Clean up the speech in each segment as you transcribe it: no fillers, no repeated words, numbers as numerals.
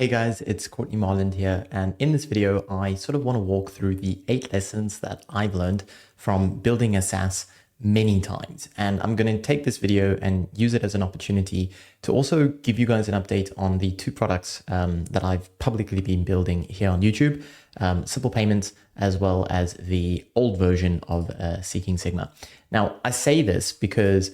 Hey guys, it's Courtney Marland here, and in this video, I sort of want to walk through the 8 lessons that I've learned from building a SaaS many times. And I'm going to take this video and use it as an opportunity to also give you guys an update on the 2 products that I've publicly been building here on YouTube, SimplePayments, as well as the old version of Seeking Sigma. Now, I say this because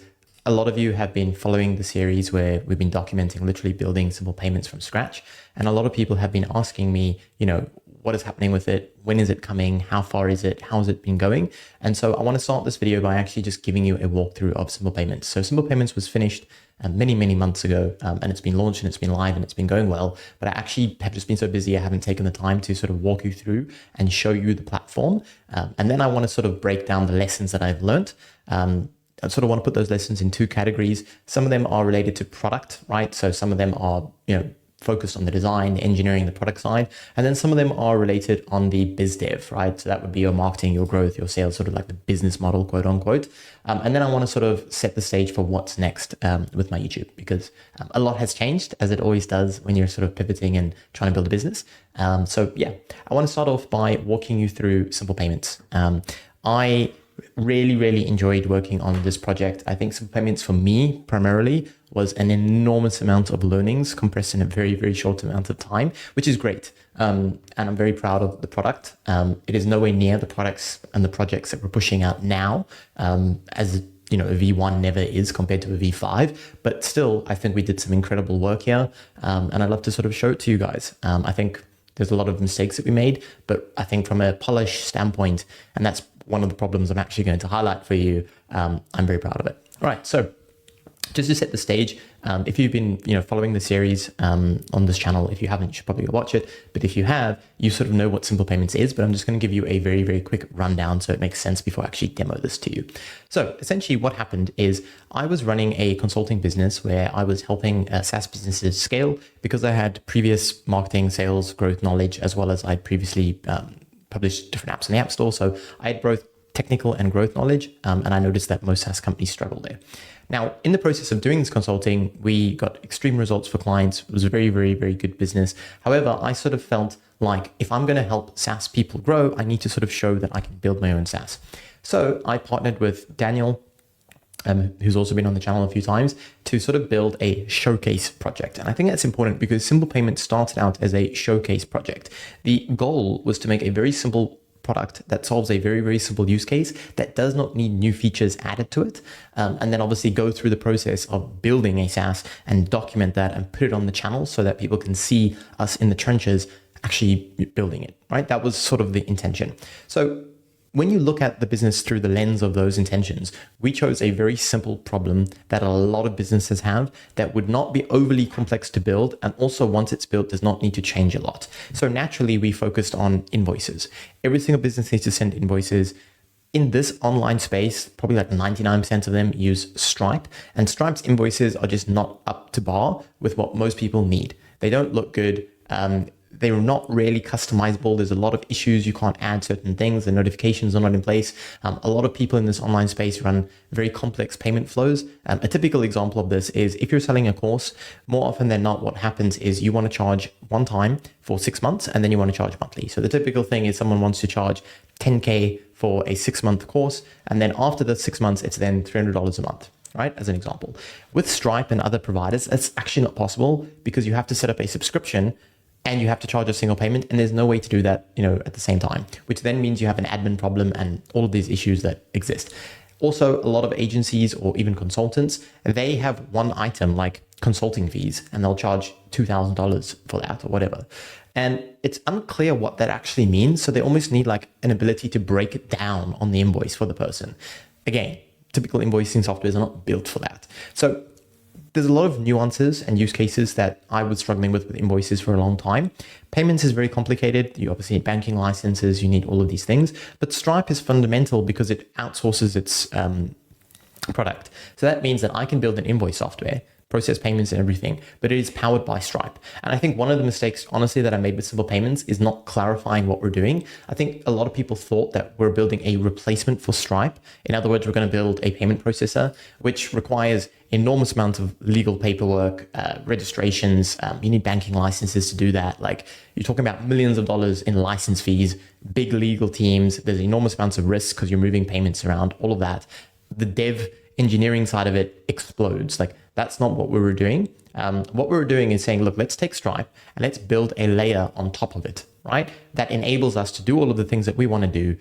a lot of you have been following the series where we've been documenting literally building SimplePayments from scratch. And a lot of people have been asking me, what is happening with it? When is it coming? How far is it? How has it been going? And so I want to start this video by actually just giving you a walkthrough of SimplePayments. So SimplePayments was finished many months ago, and it's been launched and it's been live and it's been going well. But I actually have just been so busy, I haven't taken the time to sort of walk you through and show you the platform. And then I want to sort of break down the lessons that I've learned. I sort of want to put those lessons in 2 categories. Some of them are related to product, right? So some of them are, focused on the design, the engineering, the product side. And then some of them are related on the biz dev, right? So that would be your marketing, your growth, your sales, sort of like the business model, quote unquote. And then I want to sort of set the stage for what's next with my YouTube, because a lot has changed, as it always does when you're sort of pivoting and trying to build a business. So yeah, I want to start off by walking you through SimplePayments. I really enjoyed working on this project. I think SimplePayments for me primarily was an enormous amount of learnings compressed in a very short amount of time, which is great. And I'm very proud of the product. It is nowhere near the products and the projects that we're pushing out now, as a V1 never is compared to a V5, but still, I think we did some incredible work here. And I'd love to sort of show it to you guys. I think there's a lot of mistakes that we made, but I think from a polish standpoint, and that's one of the problems I'm actually going to highlight for you, I'm very proud of it. All right, so just to set the stage, if you've been following the series on this channel, if you haven't, you should probably go watch it. But if you have, you sort of know what SimplePayments is, but I'm just going to give you a very quick rundown so it makes sense before I actually demo this to you. So essentially what happened is I was running a consulting business where I was helping SaaS businesses scale because I had previous marketing, sales, growth knowledge, as well as I'd previously published different apps in the App Store. So I had both technical and growth knowledge, and I noticed that most SaaS companies struggle there. Now, in the process of doing this consulting, we got extreme results for clients. It was a very good business. However, I sort of felt like if I'm going to help SaaS people grow, I need to sort of show that I can build my own SaaS. So I partnered with Daniel, who's also been on the channel a few times, to sort of build a showcase project. And I think that's important because SimplePayments started out as a showcase project. The goal was to make a very simple product that solves a very simple use case that does not need new features added to it. And then obviously go through the process of building a SaaS and document that and put it on the channel so that people can see us in the trenches actually building it, right? That was sort of the intention. So when you look at the business through the lens of those intentions, we chose a very simple problem that a lot of businesses have that would not be overly complex to build, and also once it's built does not need to change a lot. So naturally, we focused on invoices. Every single business needs to send invoices. In this online space, probably like 99% of them use Stripe, and Stripe's invoices are just not up to bar with what most people need. They don't look good. They're not really customizable. There's a lot of issues. You can't add certain things. The notifications are not in place. A lot of people in this online space run very complex payment flows. A typical example of this is if you're selling a course, more often than not, what happens is you want to charge one time for 6 months and then you want to charge monthly. So the typical thing is someone wants to charge 10K for a 6-month course. And then after the 6 months, it's then $300 a month, right? As an example. With Stripe and other providers, that's actually not possible because you have to set up a subscription and you have to charge a single payment, and there's no way to do that, at the same time, which then means you have an admin problem and all of these issues that exist. Also, a lot of agencies or even consultants, they have one item like consulting fees, and they'll charge $2,000 for that or whatever. And it's unclear what that actually means. So they almost need like an ability to break it down on the invoice for the person. Again, typical invoicing softwares are not built for that. So there's a lot of nuances and use cases that I was struggling with invoices for a long time. Payments is very complicated. You obviously need banking licenses, you need all of these things, but Stripe is fundamental because it outsources its product. So that means that I can build an invoice software, process payments and everything, but it is powered by Stripe. And I think one of the mistakes, honestly, that I made with SimplePayments is not clarifying what we're doing. I think a lot of people thought that we're building a replacement for Stripe. In other words, we're going to build a payment processor, which requires enormous amount of legal paperwork, registrations. You need banking licenses to do that. Like, you're talking about millions of dollars in license fees, big legal teams. There's enormous amounts of risk because you're moving payments around, all of that. The dev engineering side of it explodes. Like, that's not what we were doing. What we were doing is saying, look, let's take Stripe and let's build a layer on top of it, right? That enables us to do all of the things that we want to do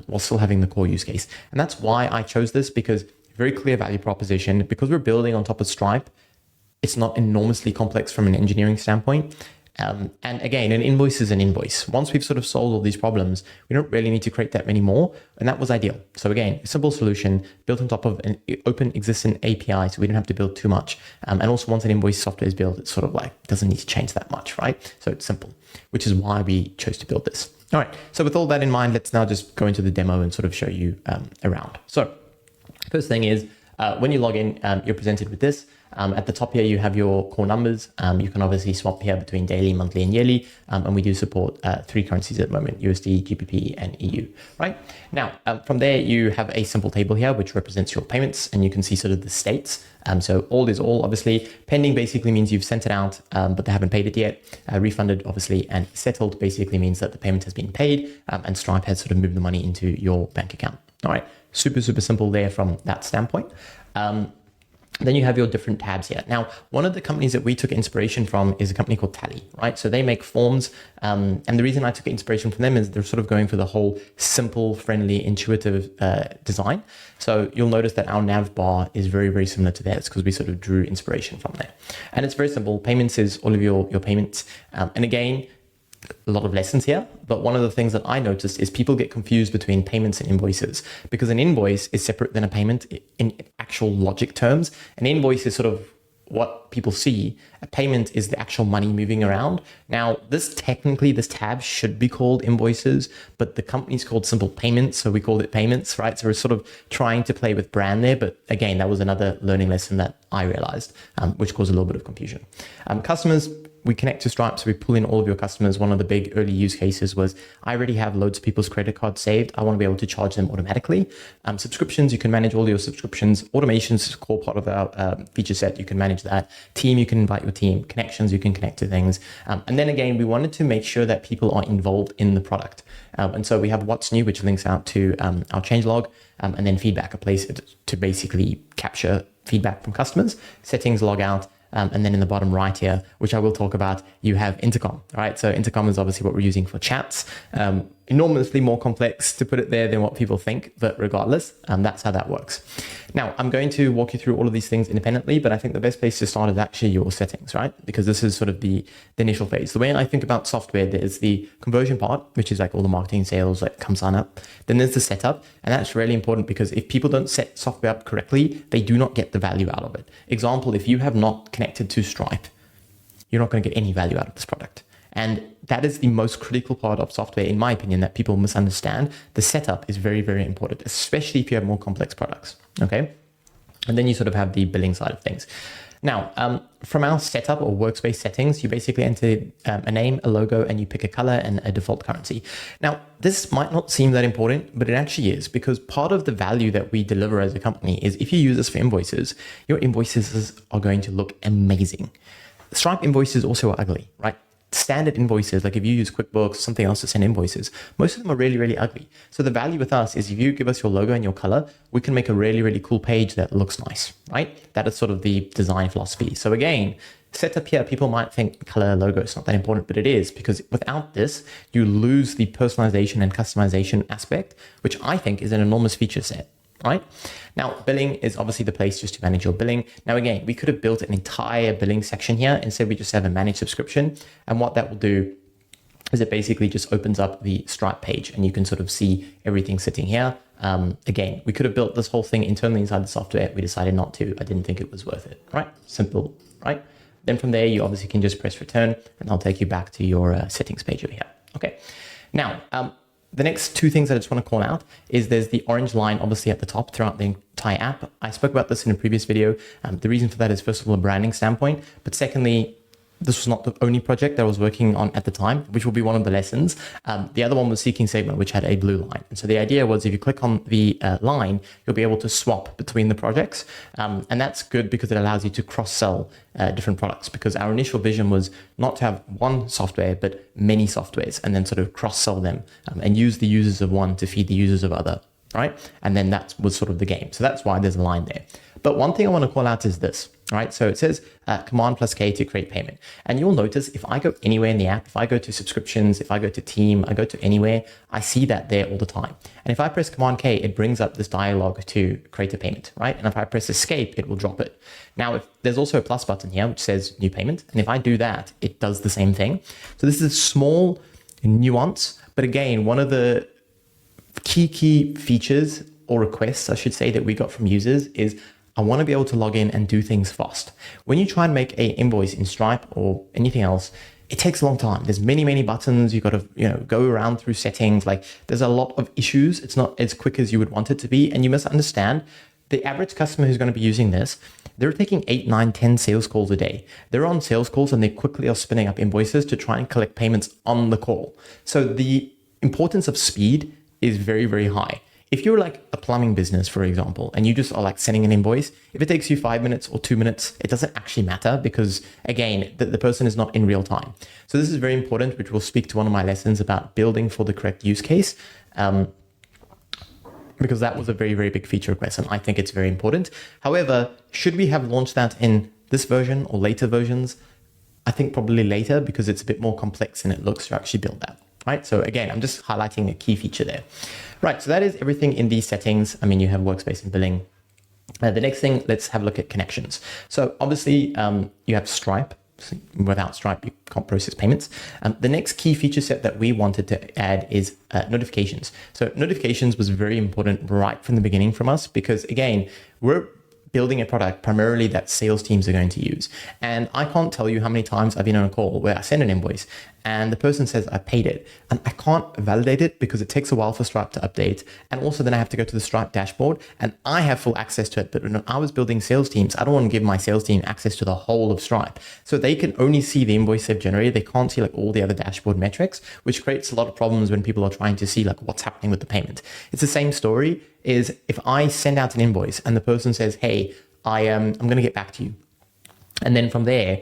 while still having the core use case. And that's why I chose this, because very clear value proposition. Because we're building on top of Stripe, it's not enormously complex from an engineering standpoint. And again, an invoice is an invoice. Once we've sort of solved all these problems, we don't really need to create that many more. And that was ideal. So again, a simple solution built on top of an open existing API, so we don't have to build too much. And also once an invoice software is built, it's sort of like, doesn't need to change that much, right? So it's simple, which is why we chose to build this. All right, so with all that in mind, let's now just go into the demo and sort of show you around. So first thing is, when you log in, you're presented with this. At the top here, you have your core numbers. You can obviously swap here between daily, monthly, and yearly. And we do support 3 currencies at the moment: USD, GBP, and EU, right? Now, from there, you have a simple table here, which represents your payments, and you can see sort of the states. So all is all, obviously. Pending basically means you've sent it out, but they haven't paid it yet. Refunded, obviously, and settled basically means that the payment has been paid, and Stripe has sort of moved the money into your bank account. All right, super, super simple there from that standpoint. Then you have your different tabs here. Now, one of the companies that we took inspiration from is a company called Tally, right? So they make forms. And the reason I took inspiration from them is they're sort of going for the whole simple, friendly, intuitive design. So you'll notice that our nav bar is very, very similar to theirs because we sort of drew inspiration from there. And it's very simple. Payments is all of your payments. And again, a lot of lessons here, but one of the things that I noticed is people get confused between payments and invoices, because an invoice is separate than a payment in actual logic terms. An invoice is sort of what people see. A payment is the actual money moving around. Now, this tab should be called invoices, but the company's called SimplePayments, so we called it payments, right? So we're sort of trying to play with brand there, but again, that was another learning lesson that I realized, which caused a little bit of confusion. Customers, we connect to Stripe, so we pull in all of your customers. One of the big early use cases was, I already have loads of people's credit cards saved. I want to be able to charge them automatically. Subscriptions, you can manage all your subscriptions. Automations is a core part of our feature set. You can manage that. Team, you can invite your team. Connections, you can connect to things. And then again, we wanted to make sure that people are involved in the product. And so we have what's new, which links out to our changelog, and then feedback, a place to basically capture feedback from customers. Settings, log out. And then in the bottom right here, which I will talk about, you have intercom, right? So intercom is obviously what we're using for chats. Enormously more complex to put it there than what people think, but regardless, that's how that works. Now, I'm going to walk you through all of these things independently, but I think the best place to start is actually your settings, right? Because this is sort of the initial phase. The way I think about software, there's the conversion part, which is like all the marketing, sales, like come sign up. Then there's the setup, and that's really important because if people don't set software up correctly, they do not get the value out of it. Example, if you have not connected to Stripe, you're not going to get any value out of this product. And that is the most critical part of software, in my opinion, that people misunderstand. The setup is very, very important, especially if you have more complex products, okay? And then you sort of have the billing side of things. Now, from our setup or workspace settings, you basically enter a name, a logo, and you pick a color and a default currency. Now, this might not seem that important, but it actually is, because part of the value that we deliver as a company is if you use this for invoices, your invoices are going to look amazing. Stripe invoices also are ugly, right? Standard invoices, like if you use QuickBooks, something else to send invoices, most of them are really, really ugly. So the value with us is if you give us your logo and your color, we can make a really, really cool page that looks nice, right? That is sort of the design philosophy. So again, setup here, people might think color, logo is not that important, but it is, because without this, you lose the personalization and customization aspect, which I think is an enormous feature set. Right? Now, billing is obviously the place just to manage your billing. Now, again, we could have built an entire billing section here. Instead, we just have a managed subscription. And what that will do is it basically just opens up the Stripe page and you can sort of see everything sitting here. Again, we could have built this whole thing internally inside the software. We decided not to. I didn't think it was worth it, right? Simple, right? Then from there, you obviously can just press return and I'll take you back to your settings page over here. Okay. Now, the next two things that I just want to call out is there's the orange line obviously at the top throughout the entire app. I spoke about this in a previous video. The reason for that is first of all a branding standpoint, but secondly, this was not the only project that I was working on at the time, which will be one of the lessons. The other one was seeking segment, which had a blue line. And so the idea was if you click on the line, you'll be able to swap between the projects. And that's good because it allows you to cross-sell different products, because our initial vision was not to have one software, but many softwares, and then sort of cross-sell them and use the users of one to feed the users of other, right? And then that was sort of the game. So that's why there's a line there. But one thing I want to call out is this, right? So it says Command plus K to create payment. And you'll notice if I go anywhere in the app, if I go to subscriptions, if I go to team, I go to anywhere, I see that there all the time. And if I press Command K, it brings up this dialog to create a payment, right? And if I press escape, it will drop it. Now, if there's also a plus button here, which says new payment. And if I do that, it does the same thing. So this is a small nuance, but again, one of the key features or requests, I should say, that we got from users is I want to be able to log in and do things fast. When you try and make an invoice in Stripe or anything else, it takes a long time. There's many buttons. You've got to, go around through settings. Like there's a lot of issues. It's not as quick as you would want it to be. And you must understand the average customer who's going to be using this, they're taking 8, 9, 10 sales calls a day. They're on sales calls and they quickly are spinning up invoices to try and collect payments on the call. So the importance of speed is very high. If you're like a plumbing business, for example, and you just are like sending an invoice, if it takes you 5 minutes or 2 minutes, it doesn't actually matter because again, the person is not in real time. So this is very important, which will speak to one of my lessons about building for the correct use case. Because that was a very big feature request and I think it's very important. However, should we have launched that in this version or later versions? I think probably later because it's a bit more complex than it looks to actually build that. Right? So again, I'm just highlighting a key feature there. Right, so that is everything in these settings. I mean, you have workspace and billing. The next thing, let's have a look at connections. So obviously you have Stripe. Without Stripe, you can't process payments. The next key feature set that we wanted to add is notifications. So notifications was very important right from the beginning from us because again, we're building a product primarily that sales teams are going to use. And I can't tell you how many times I've been on a call where I send an invoice and the person says I paid it and I can't validate it because it takes a while for Stripe to update. And also then I have to go to the Stripe dashboard and I have full access to it. But when I was building sales teams, I don't want to give my sales team access to the whole of Stripe. So they can only see the invoice they've generated. They can't see like all the other dashboard metrics, which creates a lot of problems when people are trying to see like what's happening with the payment. It's the same story is if I send out an invoice and the person says, hey, I'm going to get back to you. And then from there,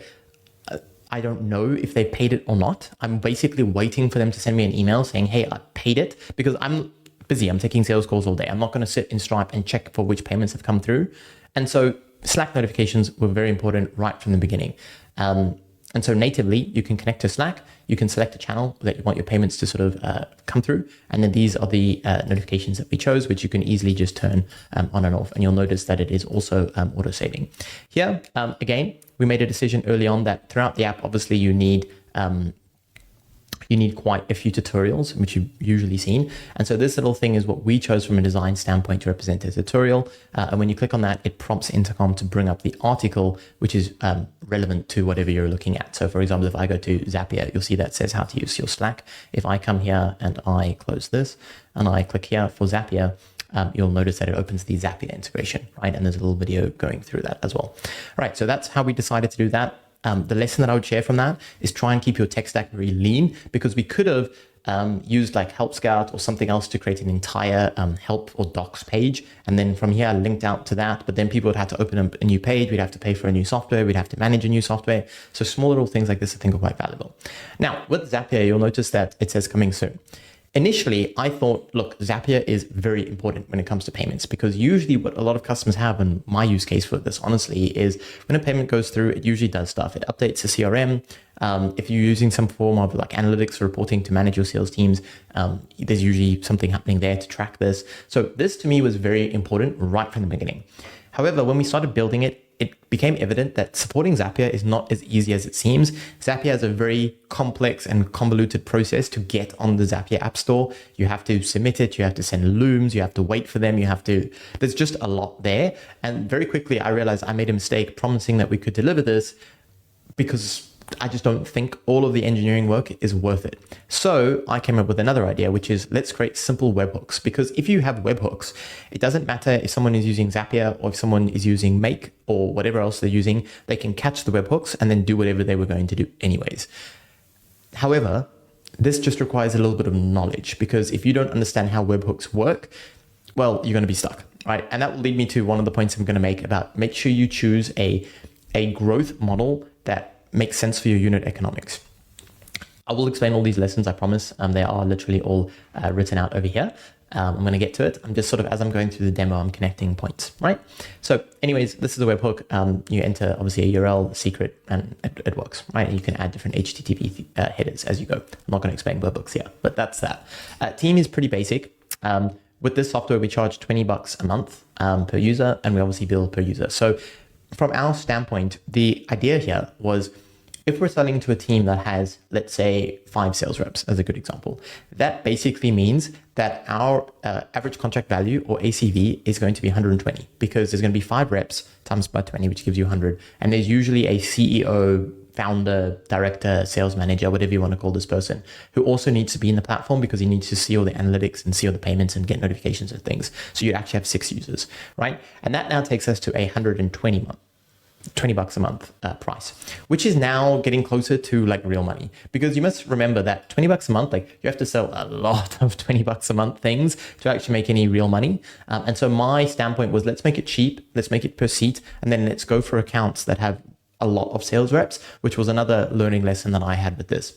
I don't know if they paid it or not. I'm basically waiting for them to send me an email saying, hey, I paid it because I'm busy. I'm taking sales calls all day. I'm not going to sit in Stripe and check for which payments have come through. And so Slack notifications were very important right from the beginning. And so natively, you can connect to Slack. You can select a channel that you want your payments to sort of come through. And then these are the notifications that we chose, which you can easily just turn on and off. And you'll notice that it is also auto saving. Here, again, we made a decision early on that throughout the app, obviously you need quite a few tutorials, which you've usually seen. And so this little thing is what we chose from a design standpoint to represent a tutorial. And when you click on that, it prompts Intercom to bring up the article, which is relevant to whatever you're looking at. So for example, if I go to Zapier, you'll see that says how to use your Slack. If I come here and I close this and I click here for Zapier, you'll notice that it opens the Zapier integration, right? And there's a little video going through that as well. Right, so that's how we decided to do that. The lesson that I would share from that is try and keep your tech stack very lean because we could have used like Help Scout or something else to create an entire help or docs page. And then from here, linked out to that, but then people would have to open up a new page. We'd have to pay for a new software. We'd have to manage a new software. So small little things like this I think are quite valuable. Now with Zapier, you'll notice that it says coming soon. Initially, I thought, look, Zapier is very important when it comes to payments because usually what a lot of customers have, and my use case for this, honestly, is when a payment goes through, it usually does stuff. It updates the CRM. If you're using some form of like analytics or reporting to manage your sales teams, there's usually something happening there to track this. So this to me was very important right from the beginning. However, when we started building it, it became evident that supporting Zapier is not as easy as it seems. Zapier has a very complex and convoluted process to get on the Zapier App Store. You have to submit it, you have to send looms, you have to wait for them, there's just a lot there. And very quickly I realized I made a mistake promising that we could deliver this because I just don't think all of the engineering work is worth it. So I came up with another idea, which is let's create simple webhooks. Because if you have webhooks, it doesn't matter if someone is using Zapier or if someone is using Make or whatever else they're using, they can catch the webhooks and then do whatever they were going to do anyways. However, this just requires a little bit of knowledge, because if you don't understand how webhooks work, well, you're going to be stuck, right? And that will lead me to one of the points I'm going to make about make sure you choose a growth model that makes sense for your unit economics. I will explain all these lessons, I promise. They are literally all written out over here. I'm going to get to it. I'm just sort of, as I'm going through the demo, I'm connecting points, right? So anyways, this is a webhook. You enter obviously a URL, a secret, and it works, right? And you can add different HTTP headers as you go. I'm not going to explain webhooks here, but that's that. Team is pretty basic. With this software, we charge $20 a month per user, and we obviously bill per user. So from our standpoint, the idea here was, if we're selling to a team that has, let's say, 5 sales reps as a good example, that basically means that our average contract value, or ACV, is going to be 120, because there's going to be 5 reps times by 20, which gives you 100. And there's usually a CEO, founder, director, sales manager, whatever you want to call this person, who also needs to be in the platform because he needs to see all the analytics and see all the payments and get notifications and things. So you'd actually have 6 users, right? And that now takes us to a $20 a month price, which is now getting closer to like real money, because you must remember that $20 a month, like you have to sell a lot of $20 a month things to actually make any real money. And so my standpoint was, let's make it cheap, let's make it per seat, and then let's go for accounts that have a lot of sales reps, which was another learning lesson that I had with this,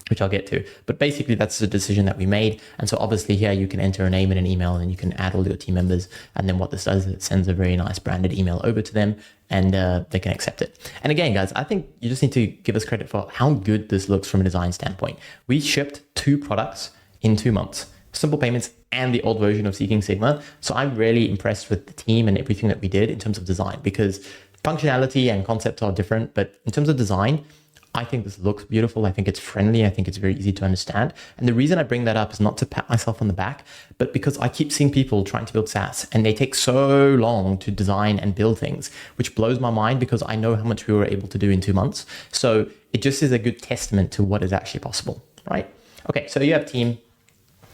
which I'll get to. But basically that's the decision that we made. And so obviously here you can enter a name and an email, and you can add all your team members. And then what this does is it sends a very nice branded email over to them, and they can accept it. And again, guys, I think you just need to give us credit for how good this looks from a design standpoint. We shipped 2 products in 2 months, SimplePayments and the old version of Seeking Sigma. So I'm really impressed with the team and everything that we did in terms of design, because functionality and concepts are different, but in terms of design, I think this looks beautiful. I think it's friendly. I think it's very easy to understand. And the reason I bring that up is not to pat myself on the back, but because I keep seeing people trying to build SaaS and they take so long to design and build things, which blows my mind, because I know how much we were able to do in 2 months. So it just is a good testament to what is actually possible, right? Okay, so you have team.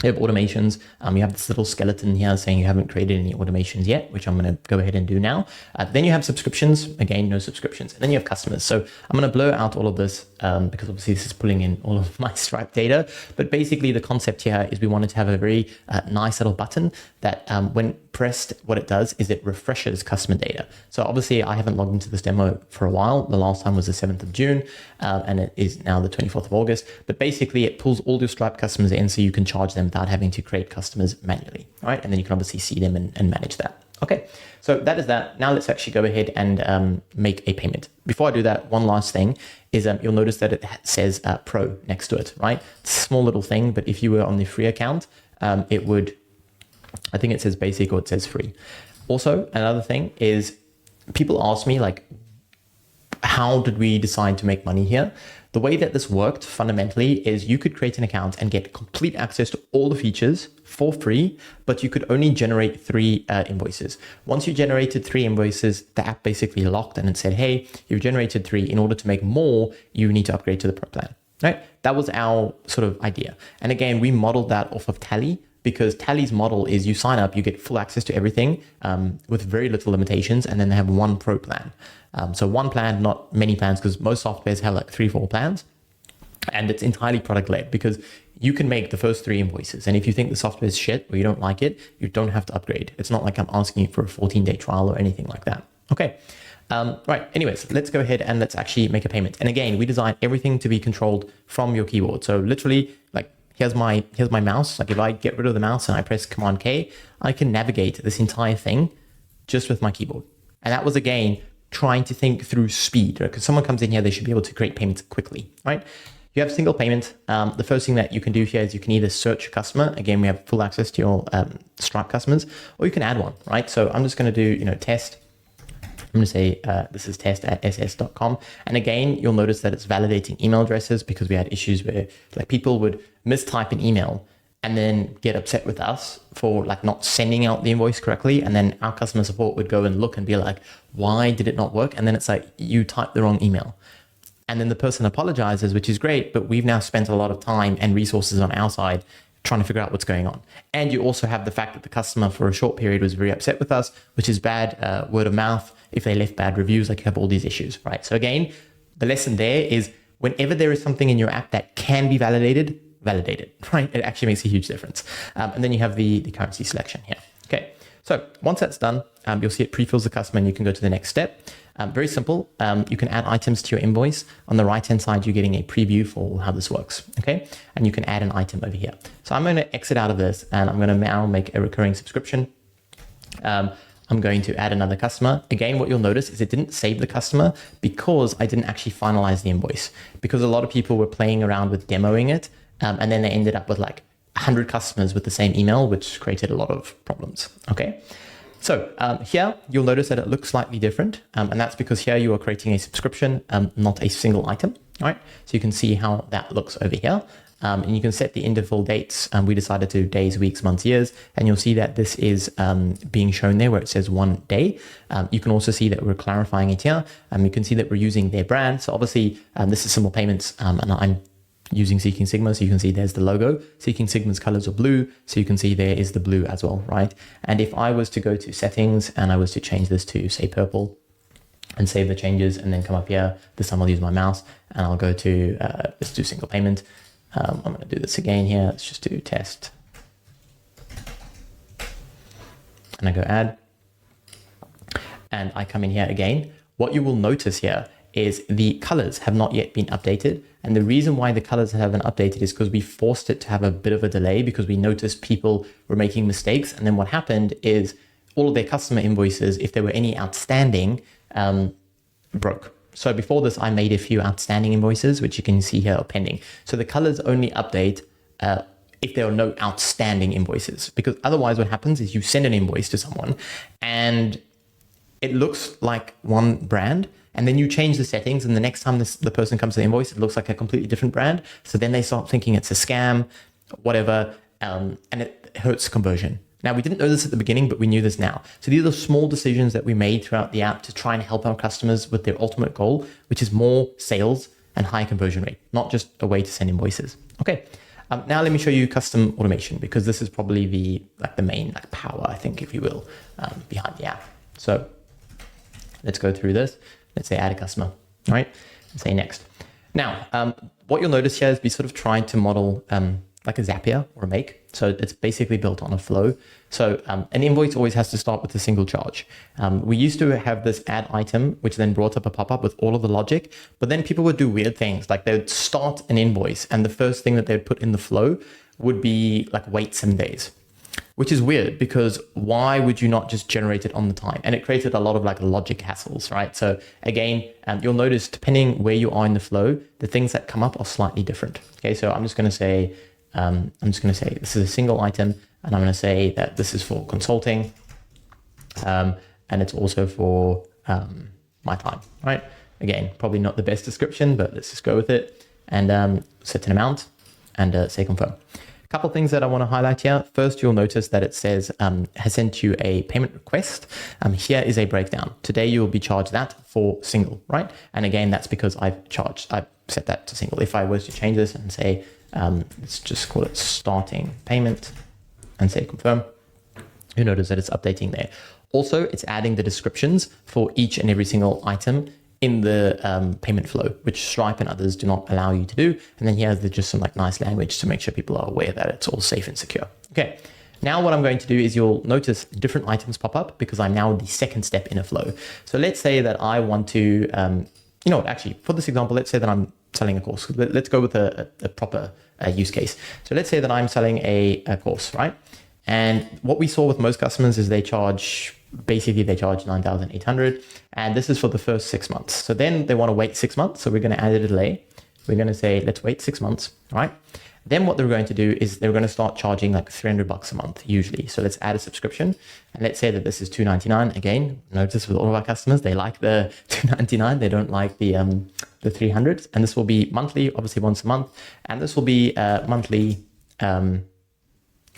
You have automations. You have this little skeleton here saying you haven't created any automations yet, which I'm going to go ahead and do now. Then you have subscriptions. Again, no subscriptions. And then you have customers. So I'm going to blur out all of this because obviously this is pulling in all of my Stripe data. But basically the concept here is we wanted to have a very nice little button that when pressed, what it does is it refreshes customer data. So obviously I haven't logged into this demo for a while. The last time was the 7th of June and it is now the 24th of August. But basically it pulls all your Stripe customers in so you can charge them without having to create customers manually, right? And then you can obviously see them and manage that. Okay, so that is that. Now let's actually go ahead and make a payment. Before I do that, one last thing is you'll notice that it says Pro next to it, right? It's a small little thing, but if you were on the free account, it would, I think it says basic or it says free. Also, another thing is people ask me like, how did we decide to make money here? The way that this worked fundamentally is you could create an account and get complete access to all the features for free, but you could only generate 3 invoices. Once you generated 3 invoices, the app basically locked and it said, hey, you've generated 3. In order to make more, you need to upgrade to the Pro plan, right? That was our sort of idea. And again, we modeled that off of Tally, because Tally's model is you sign up, you get full access to everything with very little limitations, and then they have one Pro plan. So one plan, not many plans, because most softwares have like 3-4 plans, and it's entirely product led, because you can make the first 3 invoices. And if you think the software is shit or you don't like it, you don't have to upgrade. It's not like I'm asking you for a 14-day trial or anything like that. Okay. Right. Anyways, let's go ahead and let's actually make a payment. And again, we design everything to be controlled from your keyboard. So literally, like, here's my mouse. Like if I get rid of the mouse and I press Command K, I can navigate this entire thing just with my keyboard. And that was, again, trying to think through speed, right? Because someone comes in here, they should be able to create payments quickly, right? You have single payment. The first thing that you can do here is you can either search a customer. Again, we have full access to your Stripe customers, or you can add one, right? So I'm just going to do, test. I'm going to say this is test@ss.com. And again, you'll notice that it's validating email addresses, because we had issues where like people would mistype an email and then get upset with us for like not sending out the invoice correctly. And then our customer support would go and look and be like, why did it not work? And then it's like, you typed the wrong email. And then the person apologizes, which is great, but we've now spent a lot of time and resources on our side trying to figure out what's going on. And you also have the fact that the customer for a short period was very upset with us, which is bad word of mouth. If they left bad reviews, like you have all these issues, right? So again, the lesson there is whenever there is something in your app that can be validated, right? It actually makes a huge difference. And then you have the currency selection here. Okay, so once that's done, you'll see it pre-fills the customer and you can go to the next step. Very simple. You can add items to your invoice. On the right-hand side, you're getting a preview for how this works, okay? And you can add an item over here. So I'm going to exit out of this and I'm going to now make a recurring subscription. I'm going to add another customer. Again, what you'll notice is it didn't save the customer because I didn't actually finalize the invoice, because a lot of people were playing around with demoing it. And then they ended up with like 100 customers with the same email, which created a lot of problems, okay? So here you'll notice that it looks slightly different. And that's because here you are creating a subscription, not a single item, right? So you can see how that looks over here. And you can set the interval dates. We decided to days, weeks, months, years, and you'll see that this is being shown there where it says 1 day. You can also see that we're clarifying it here. You can see that we're using their brand. So obviously this is SimplePayments, and I'm using Seeking Sigma. So you can see there's the logo. Seeking Sigma's colors are blue. So you can see there is the blue as well, right? And if I was to go to settings and I was to change this to say purple and save the changes and then come up here, this time I'll use my mouse and I'll go to, let's do single payment. I'm going to do this again here. Let's just do test. And I go add. And I come in here again. What you will notice here is the colors have not yet been updated. And the reason why the colors haven't updated is because we forced it to have a bit of a delay because we noticed people were making mistakes. And then what happened is all of their customer invoices, if there were any outstanding, broke. So before this, I made a few outstanding invoices, which you can see here are pending. So the colors only update if there are no outstanding invoices, because otherwise what happens is you send an invoice to someone and it looks like one brand, and then you change the settings, and the next time the person comes to the invoice, it looks like a completely different brand. So then they start thinking it's a scam, whatever, and it hurts conversion. Now, we didn't know this at the beginning, but we knew this now. So these are small decisions that we made throughout the app to try and help our customers with their ultimate goal, which is more sales and high conversion rate, not just a way to send invoices. Okay, now let me show you custom automation, because this is probably the main power, I think, if you will, behind the app. So let's go through this. Let's say add a customer, all right? And say next. Now, what you'll notice here is we sort of tried to model like a Zapier or a Make. So it's basically built on a flow. So an invoice always has to start with a single charge. We used to have this add item, which then brought up a pop-up with all of the logic, but then people would do weird things. Like they would start an invoice and the first thing that they'd put in the flow would be like wait 7 days, which is weird because why would you not just generate it on the time? And it created a lot of like logic hassles, right? So again, you'll notice depending where you are in the flow, the things that come up are slightly different. Okay, so I'm just going to say, this is a single item, and I'm going to say that this is for consulting, and it's also for my time, right? Again, probably not the best description, but let's just go with it and set an amount and say confirm. A couple of things that I want to highlight here. First, you'll notice that it says has sent you a payment request. Here is a breakdown. Today you will be charged that for single, right? And again, that's because I've set that to single. If I was to change this and say, let's just call it starting payment and say confirm, you notice that it's updating there. Also, it's adding the descriptions for each and every single item in the payment flow, which Stripe and others do not allow you to do. And then here's just some like nice language to make sure people are aware that it's all safe and secure. Okay, now what I'm going to do is you'll notice different items pop up because I'm now the second step in a flow. So let's say that I want to, actually for this example, let's say that I'm selling a course. Let's go with a proper use case. So let's say that I'm selling a course, right? And what we saw with most customers is they charge 9,800, and this is for the first 6 months. So then they want to wait 6 months. So we're going to add a delay. We're going to say, let's wait 6 months, right? Then what they're going to do is they're going to start charging like $300 a month usually. So let's add a subscription, and let's say that this is $299. Again, notice with all of our customers, they like the $299. They don't like the 300. And this will be monthly, obviously once a month, and this will be monthly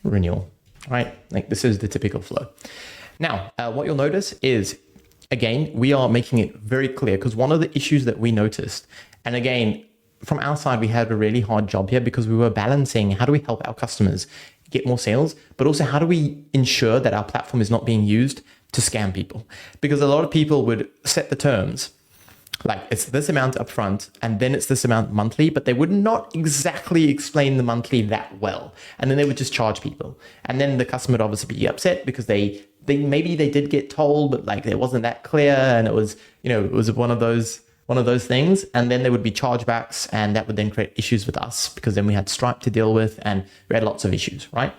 renewal, right? Like this is the typical flow. Now, what you'll notice is, again, we are making it very clear because one of the issues that we noticed And again, from our side, we had a really hard job here because we were balancing how do we help our customers get more sales, but also how do we ensure that our platform is not being used to scam people? Because a lot of people would set the terms like it's this amount upfront and then it's this amount monthly, but they would not exactly explain the monthly that well. And then they would just charge people. And then the customer would obviously be upset because they maybe they did get told, but like it wasn't that clear. And it was, it was one of those things. And then there would be chargebacks, and that would then create issues with us because then we had Stripe to deal with and we had lots of issues, right?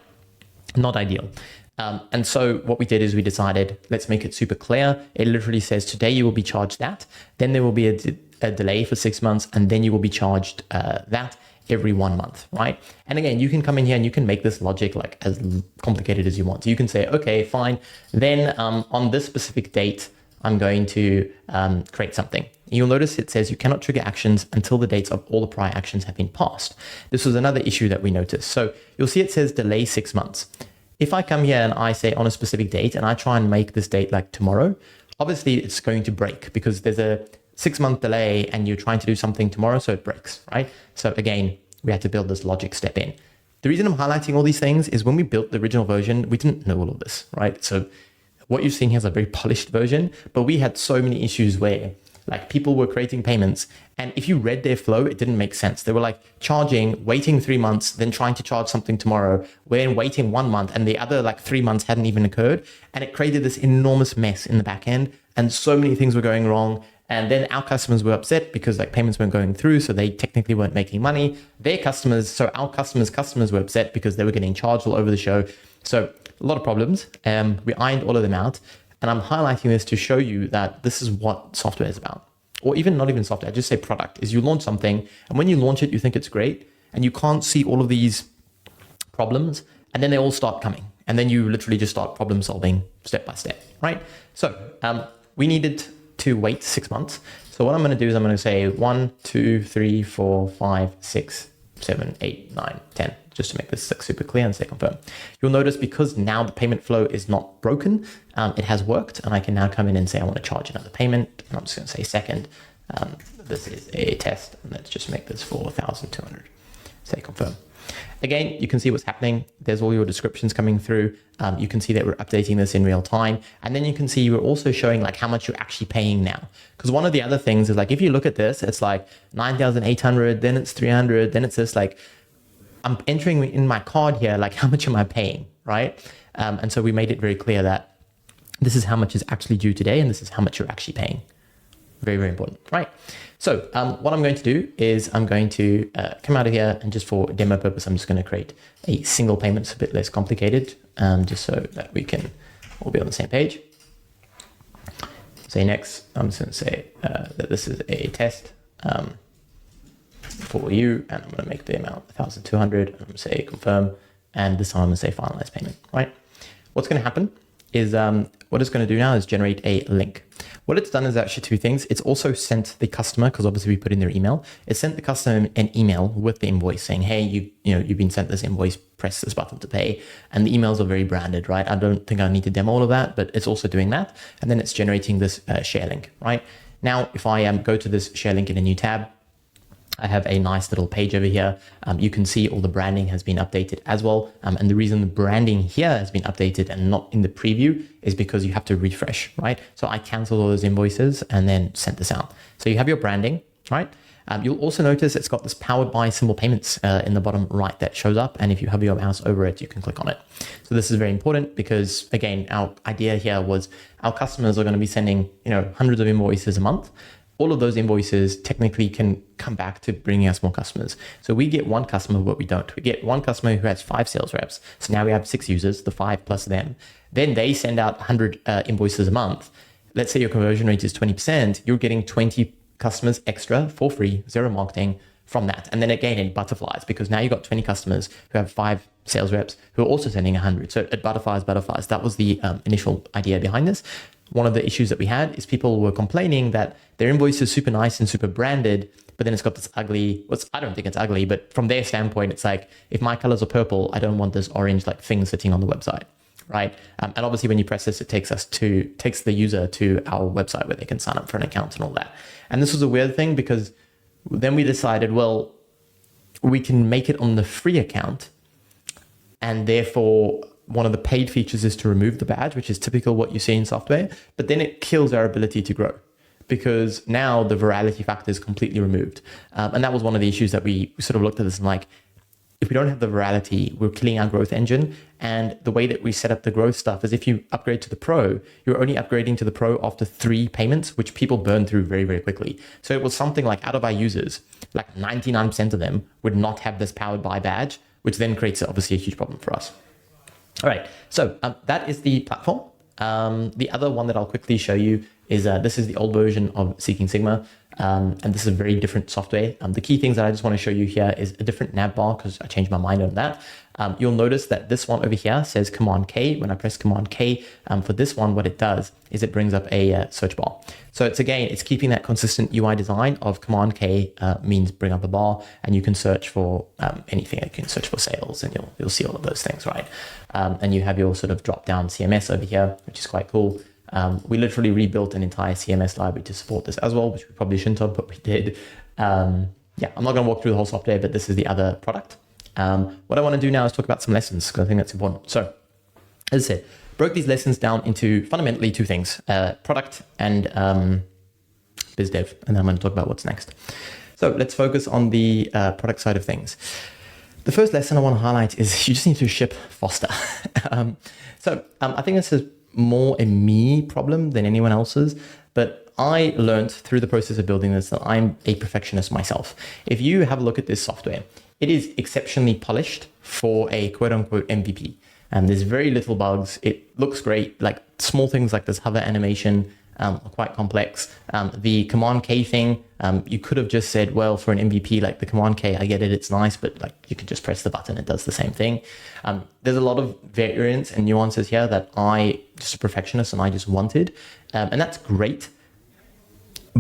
Not ideal. And so what we did is we decided, let's make it super clear. It literally says today you will be charged that, then there will be a delay for 6 months, and then you will be charged that every 1 month, right? And again, you can come in here and you can make this logic like as complicated as you want. So you can say, okay, fine. Then on this specific date, I'm going to create something. You'll notice it says you cannot trigger actions until the dates of all the prior actions have been passed. This was another issue that we noticed. So you'll see it says delay 6 months. If I come here and I say on a specific date and I try and make this date like tomorrow, obviously it's going to break because there's a 6 month delay and you're trying to do something tomorrow, so it breaks, right? So again, we had to build this logic step in. The reason I'm highlighting all these things is when we built the original version, we didn't know all of this, right? So what you're seeing here is a very polished version, but we had so many issues where like people were creating payments, and if you read their flow, it didn't make sense. They were like charging, waiting 3 months, then trying to charge something tomorrow, when waiting 1 month, and the other like 3 months hadn't even occurred. And it created this enormous mess in the back end, and so many things were going wrong. And then our customers were upset because like payments weren't going through, so they technically weren't making money. Their customers, so our customers were upset because they were getting charged all over the show. So a lot of problems. We ironed all of them out. And I'm highlighting this to show you that this is what software is about. Or even not even software, just say product, is you launch something, and when you launch it, you think it's great, and you can't see all of these problems, and then they all start coming. And then you literally just start problem solving step by step, right? So we needed to wait 6 months. So what I'm going to do is I'm going to say 1, 2, 3, 4, 5, 6, 7, 8, 9, 10. Just to make this super clear and say confirm. You'll notice because now the payment flow is not broken, it has worked, and I can now come in and say I want to charge another payment, and I'm just going to say second. This is a test, and let's just make this 4,200. Say confirm. Again, you can see what's happening. There's all your descriptions coming through. You can see that we're updating this in real time. And then you can see we're also showing like how much you're actually paying now. Because one of the other things is like, if you look at this, it's like 9,800, then it's 300, then it's this like, I'm entering in my card here, like how much am I paying, right? And so we made it very clear that this is how much is actually due today, and this is how much you're actually paying. Very, very important, right? So what I'm going to do is I'm going to come out of here, and just for demo purpose, I'm just going to create a single payment. It's a bit less complicated, just so that we can all be on the same page. Say next, I'm just going to say that this is a test for you, and I'm going to make the amount 1,200. I'm going to say confirm, and this time I'm going to say finalize payment, right? What's going to happen is what it's going to do now is generate a link. What it's done is actually two things. It's also sent the customer, because obviously we put in their email, it sent the customer an email with the invoice saying, hey, you've been sent this invoice, press this button to pay. And the emails are very branded, right? I don't think I need to demo all of that, but it's also doing that. And then it's generating this share link, right? Now, if I go to this share link in a new tab, I have a nice little page over here. You can see all the branding has been updated as well. And the reason the branding here has been updated and not in the preview is because you have to refresh, right? So I canceled all those invoices and then sent this out. So you have your branding, right? You'll also notice it's got this powered by SimplePayments in the bottom right that shows up. And if you have your mouse over it, you can click on it. So this is very important because, again, our idea here was our customers are going to be sending, hundreds of invoices a month. All of those invoices technically can come back to bringing us more customers. So we get one customer, but we don't. We get one customer who has 5 sales reps. So now we have 6 users, the 5 plus them. Then they send out 100 invoices a month. Let's say your conversion rate is 20%. You're getting 20 customers extra for free, zero marketing from that. And then again, it butterflies because now you've got 20 customers who have 5 sales reps who are also sending 100. So it butterflies. That was the initial idea behind this. One of the issues that we had is people were complaining that their invoice is super nice and super branded, but then it's got this ugly, I don't think it's ugly, but from their standpoint, it's like, if my colors are purple, I don't want this orange like thing sitting on the website, right? And obviously when you press this, it takes the user to our website where they can sign up for an account and all that. And this was a weird thing because Then we decided, well, we can make it on the free account, and therefore one of the paid features is to remove the badge, which is typical what you see in software, but then it kills our ability to grow because now the virality factor is completely removed. And that was one of the issues that we sort of looked at this and like, if we don't have the virality, we're killing our growth engine. And the way that we set up the growth stuff is if you upgrade to the pro, you're only upgrading to the pro after 3 payments, which people burn through very, very quickly. So it was something like out of our users, like 99% of them would not have this powered by badge, which then creates obviously a huge problem for us. All right, so that is the platform. The other one that I'll quickly show you is this is the old version of Seeking Sigma, and this is a very different software. The key things that I just want to show you here is a different nav bar because I changed my mind on that. You'll notice that this one over here says Command K. When I press Command K for this one, what it does is it brings up a search bar. So it's keeping that consistent UI design of Command K means bring up a bar, and you can search for anything. You can search for sales, and you'll see all of those things, right? And you have your sort of drop down CMS over here, which is quite cool. We literally rebuilt an entire CMS library to support this as well, which we probably shouldn't have, but we did. Yeah, I'm not going to walk through the whole software, but this is the other product. What I want to do now is talk about some lessons because I think that's important. So, as I said, broke these lessons down into fundamentally 2 things, product and biz dev, and then I'm going to talk about what's next. So let's focus on the product side of things. The first lesson I want to highlight is you just need to ship faster. I think this is more a me problem than anyone else's, but I learned through the process of building this that I'm a perfectionist myself. If you have a look at this software, it is exceptionally polished for a quote unquote MVP. There's very little bugs. It looks great. Like small things like this hover animation are quite complex. The Command K thing, you could have just said, well, for an MVP, like the Command K, I get it, it's nice, but like you could just press the button, it does the same thing. There's a lot of variants and nuances here that I, just a perfectionist, and I just wanted. And that's great.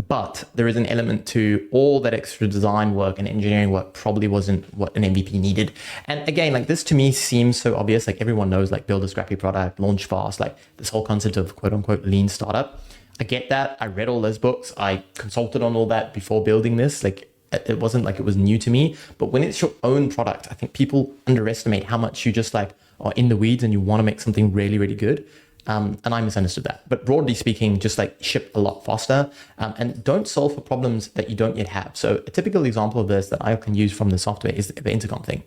But there is an element to all that extra design work and engineering work probably wasn't what an MVP needed. And again, like this to me seems so obvious. Like everyone knows, like build a scrappy product, launch fast, like this whole concept of quote unquote lean startup. I get that. I read all those books. I consulted on all that before building this. Like it wasn't like it was new to me, but when it's your own product, I think people underestimate how much you just like are in the weeds and you want to make something really, really good. And I misunderstood that. But broadly speaking, just like ship a lot faster and don't solve for problems that you don't yet have. So a typical example of this that I can use from the software is the intercom thing.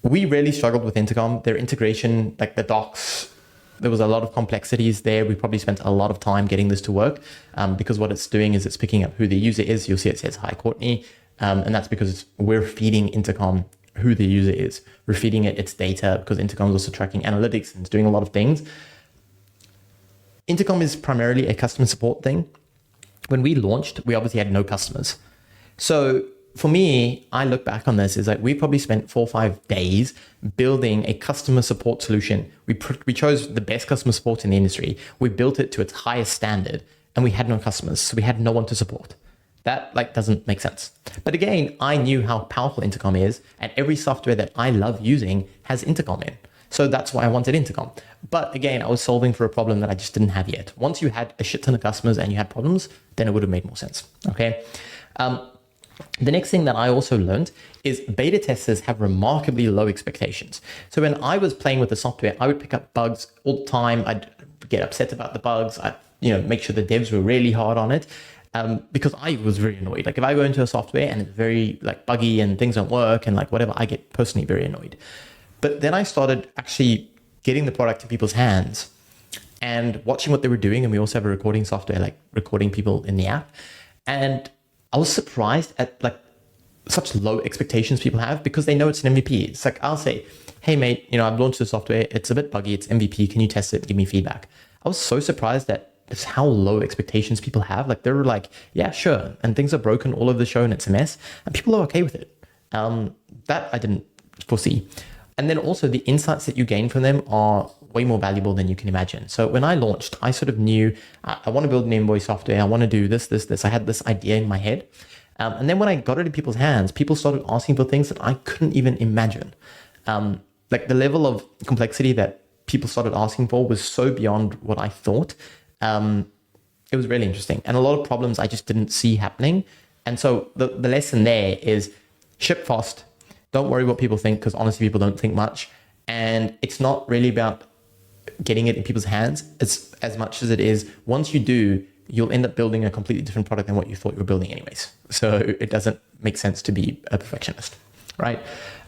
We really struggled with intercom. Their integration, like the docs, there was a lot of complexities there. We probably spent a lot of time getting this to work because what it's doing is it's picking up who the user is. You'll see it says, hi, Courtne. And that's because we're feeding intercom who the user is. We're feeding it its data because intercom is also tracking analytics and it's doing a lot of things. Intercom is primarily a customer support thing. When we launched, we obviously had no customers. So for me, I look back on this is like we probably spent 4 or 5 days building a customer support solution. We chose the best customer support in the industry. We built it to its highest standard and we had no customers. So we had no one to support. That like doesn't make sense. But again, I knew how powerful intercom is and every software that I love using has intercom in. So that's why I wanted intercom. But again, I was solving for a problem that I just didn't have yet. Once you had a shit ton of customers and you had problems, then it would have made more sense. Okay. The next thing that I also learned is beta testers have remarkably low expectations. So when I was playing with the software, I would pick up bugs all the time. I'd get upset about the bugs. I'd make sure the devs were really hard on it because I was very annoyed. Like if I go into a software and it's very like buggy and things don't work and like whatever, I get personally very annoyed. But then I started actually getting the product in people's hands and watching what they were doing. And we also have a recording software, like recording people in the app. And I was surprised at like such low expectations people have because they know it's an MVP. It's like, I'll say, hey mate, I've launched the software. It's a bit buggy. It's MVP. Can you test it? Give me feedback. I was so surprised at just how low expectations people have. Like they were like, yeah, sure. And things are broken all over the show and it's a mess and people are okay with it. That I didn't foresee. And then also the insights that you gain from them are way more valuable than you can imagine. So when I launched, I sort of knew I want to build an invoice software. I want to do this. I had this idea in my head. And then when I got it in people's hands, people started asking for things that I couldn't even imagine. Like the level of complexity that people started asking for was so beyond what I thought. It was really interesting. And a lot of problems I just didn't see happening. And so the lesson there is ship fast. Don't worry what people think, because honestly, people don't think much. And it's not really about getting it in people's hands as much as it is, once you do, you'll end up building a completely different product than what you thought you were building anyways. So it doesn't make sense to be a perfectionist, right?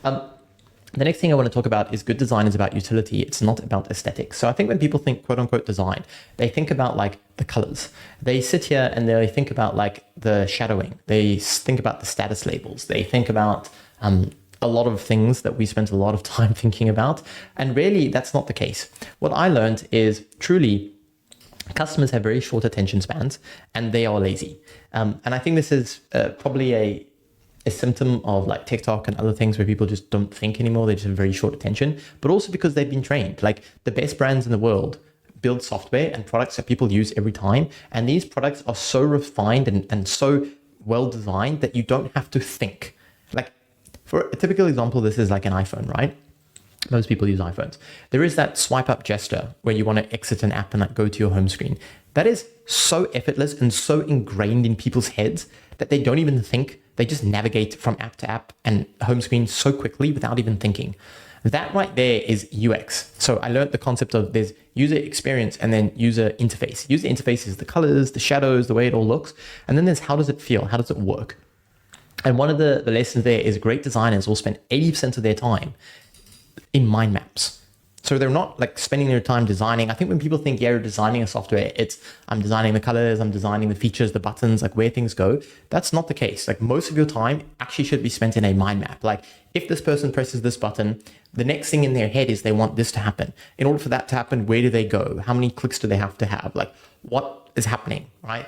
The next thing I want to talk about is good design is about utility. It's not about aesthetics. So I think when people think quote unquote design, they think about like the colors. They sit here and they think about like the shadowing. They think about the status labels. They think about a lot of things that we spent a lot of time thinking about. And really, that's not the case. What I learned is truly customers have very short attention spans and they are lazy. And I think this is probably a symptom of like TikTok and other things where people just don't think anymore. They just have very short attention, but also because they've been trained. Like the best brands in the world build software and products that people use every time. And these products are so refined and so well designed that you don't have to think. Like for a typical example, this is like an iPhone, right? Most people use iPhones. There is that swipe up gesture where you want to exit an app and like go to your home screen. That is so effortless and so ingrained in people's heads that they don't even think. They just navigate from app to app and home screen so quickly without even thinking. That right there is UX. So I learned the concept of there's user experience and then user interface. User interface is the colors, the shadows, the way it all looks. And then there's how does it feel? How does it work? And one of the lessons there is great designers will spend 80% of their time in mind maps. So they're not like spending their time designing. I think when people think, yeah, you're designing a software, it's I'm designing the colors, I'm designing the features, the buttons, like where things go. That's not the case. Like most of your time actually should be spent in a mind map. Like if this person presses this button, the next thing in their head is they want this to happen. In order for that to happen, where do they go? How many clicks do they have to have? Like what is happening, right?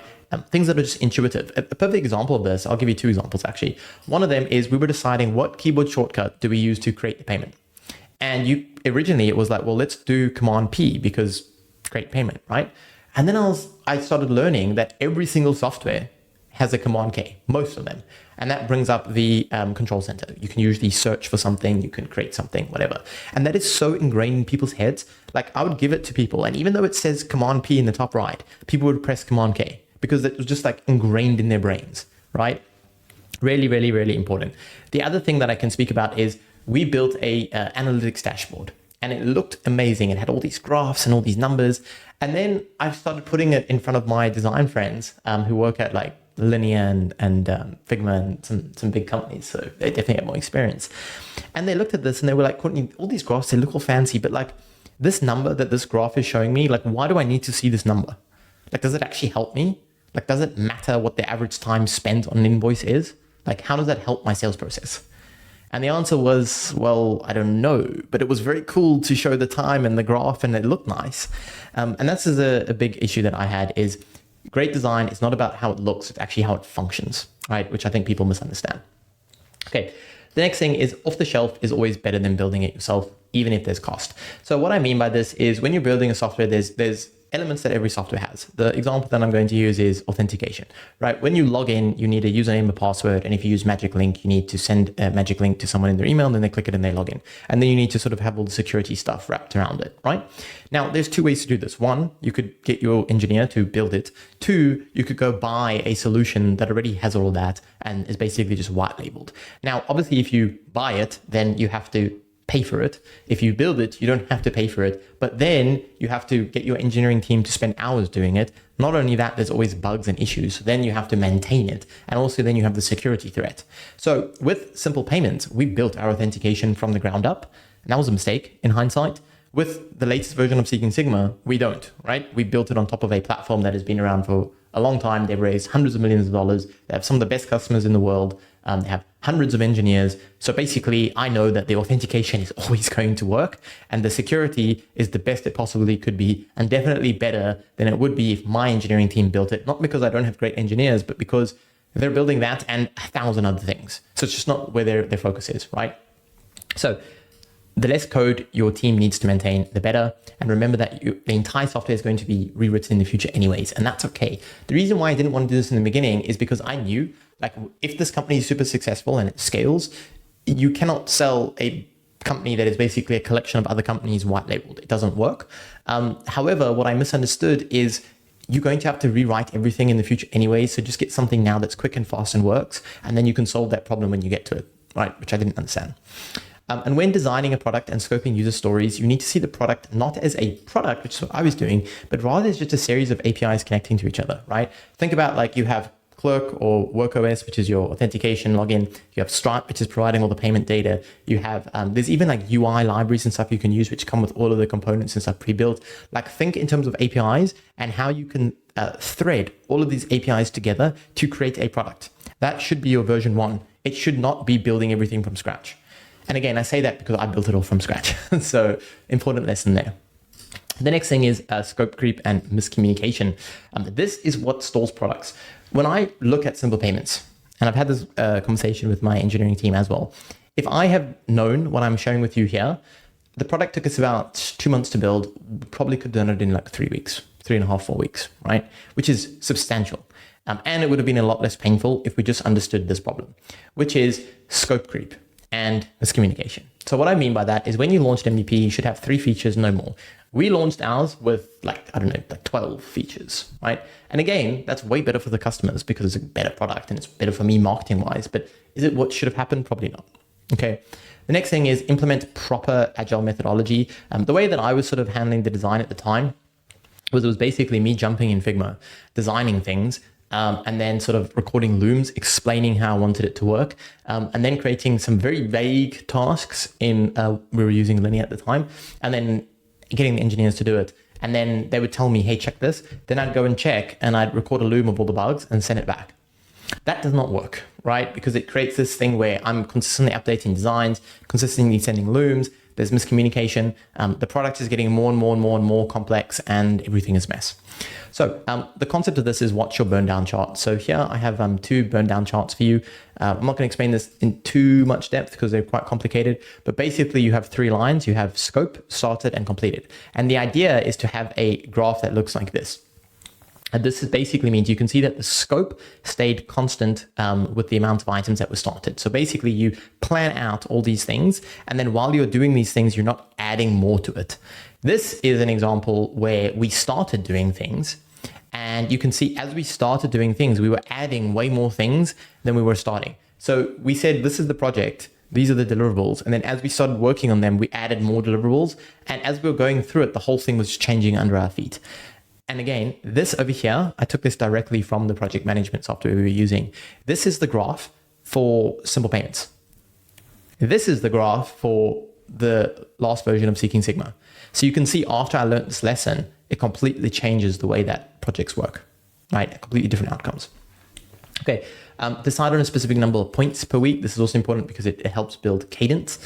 Things that are just intuitive. A perfect example of this, I'll give you two examples actually. One of them is we were deciding what keyboard shortcut do we use to create the payment. And originally it was like, well, let's do Command P because create payment, right? And then I started learning that every single software has a Command K, most of them. And that brings up the control center. You can usually search for something, you can create something, whatever. And that is so ingrained in people's heads. Like I would give it to people. And even though it says Command P in the top right, people would press Command K because it was just like ingrained in their brains, right? Really, really, really important. The other thing that I can speak about is we built a analytics dashboard and it looked amazing. It had all these graphs and all these numbers. And then I started putting it in front of my design friends who work at like Linear and Figma and some big companies. So they definitely have more experience. And they looked at this and they were like, Courtne, all these graphs, they look all fancy, but like this number that this graph is showing me, like, why do I need to see this number? Like, does it actually help me? Like, does it matter what the average time spent on an invoice is? Like, how does that help my sales process? And the answer was, well, I don't know, but it was very cool to show the time and the graph and it looked nice. And that's a big issue that I had is great design is not about how it looks, it's actually how it functions, right? Which I think people misunderstand. Okay, the next thing is off the shelf is always better than building it yourself, even if there's cost. So what I mean by this is when you're building a software, there's elements that every software has. The example that I'm going to use is authentication, right? When you log in, you need a username, a password, and if you use Magic Link, you need to send a Magic Link to someone in their email, and then they click it and they log in. And then you need to sort of have all the security stuff wrapped around it, right? Now, there's two ways to do this. One, you could get your engineer to build it. Two, you could go buy a solution that already has all that and is basically just white labeled. Now, obviously, if you buy it, then you have to pay for it. If you build it, you don't have to pay for it, but then you have to get your engineering team to spend hours doing it. Not only that, there's always bugs and issues. So then you have to maintain it. And also then you have the security threat. So with SimplePayments, we built our authentication from the ground up. And that was a mistake in hindsight. With the latest version of Seeking Sigma, we don't, right? We built it on top of a platform that has been around for a long time. They've raised hundreds of millions of dollars. They have some of the best customers in the world. They have hundreds of engineers. So basically, I know that the authentication is always going to work and the security is the best it possibly could be and definitely better than it would be if my engineering team built it. Not because I don't have great engineers, but because they're building that and 1,000 other things. So it's just not where their focus is, right? So the less code your team needs to maintain, the better. And remember that the entire software is going to be rewritten in the future anyways, and that's okay. The reason why I didn't want to do this in the beginning is because I knew, like, if this company is super successful and it scales, you cannot sell a company that is basically a collection of other companies white labeled. It doesn't work. However, what I misunderstood is you're going to have to rewrite everything in the future anyway. So just get something now that's quick and fast and works, and then you can solve that problem when you get to it, right? Which I didn't understand. And when designing a product and scoping user stories, you need to see the product not as a product, which is what I was doing, but rather as just a series of APIs connecting to each other, right? Think about like you have Clerk or WorkOS, which is your authentication login. You have Stripe, which is providing all the payment data. You have, there's even like UI libraries and stuff you can use, which come with all of the components and stuff pre-built. Like think in terms of APIs and how you can thread all of these APIs together to create a product. That should be your version 1. It should not be building everything from scratch. And again, I say that because I built it all from scratch. So important lesson there. The next thing is scope creep and miscommunication. This is what stalls products. When I look at SimplePayments, and I've had this conversation with my engineering team as well, if I have known what I'm sharing with you here, the product took us about 2 months to build, probably could have done it in like 3 weeks, 3.5, 4 weeks, right? Which is substantial. And it would have been a lot less painful if we just understood this problem, which is scope creep and miscommunication. So what I mean by that is when you launched MVP, you should have 3 features, no more. We launched ours with like 12 features, right? And again, that's way better for the customers because it's a better product and it's better for me marketing wise, but is it what should have happened? Probably not. Okay. The next thing is implement proper agile methodology. The way that I was sort of handling the design at the time was it was basically me jumping in Figma, designing things, and then sort of recording looms, explaining how I wanted it to work, and then creating some very vague tasks in, we were using Linear at the time, and then getting the engineers to do it. And then they would tell me, hey, check this. Then I'd go and check and I'd record a loom of all the bugs and send it back. That does not work, right? Because it creates this thing where I'm consistently updating designs, consistently sending looms, there's miscommunication, the product is getting more and more and more and more complex and everything is a mess. So the concept of this is what's your burn down chart. So here I have 2 burn down charts for you. I'm not going to explain this in too much depth because they're quite complicated, but basically you have 3 lines. You have scope, started, and completed. And the idea is to have a graph that looks like this. And this basically means you can see that the scope stayed constant with the amount of items that were started. So basically you plan out all these things, and then while you're doing these things, you're not adding more to it. This is an example where we started doing things, and you can see as we started doing things, we were adding way more things than we were starting. So we said, this is the project, these are the deliverables. And then as we started working on them, we added more deliverables. And as we were going through it, the whole thing was changing under our feet. And again, this over here, I took this directly from the project management software we were using. This is the graph for SimplePayments. This is the graph for the last version of Seeking Sigma. So you can see after I learned this lesson, it completely changes the way that projects work, right? Completely different outcomes. Okay, decide on a specific number of points per week. This is also important because it helps build cadence.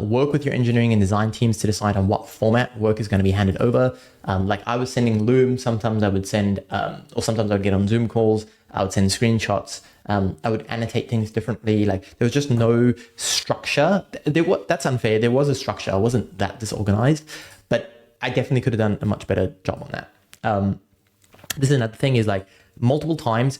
Work with your engineering and design teams to decide on what format work is going to be handed over. Like I was sending Loom, sometimes I would send, or sometimes I would get on Zoom calls, I would send screenshots, I would annotate things differently. Like there was just no structure. That's unfair. There was a structure. I wasn't that disorganized, but I definitely could have done a much better job on that. This is another thing is like multiple times,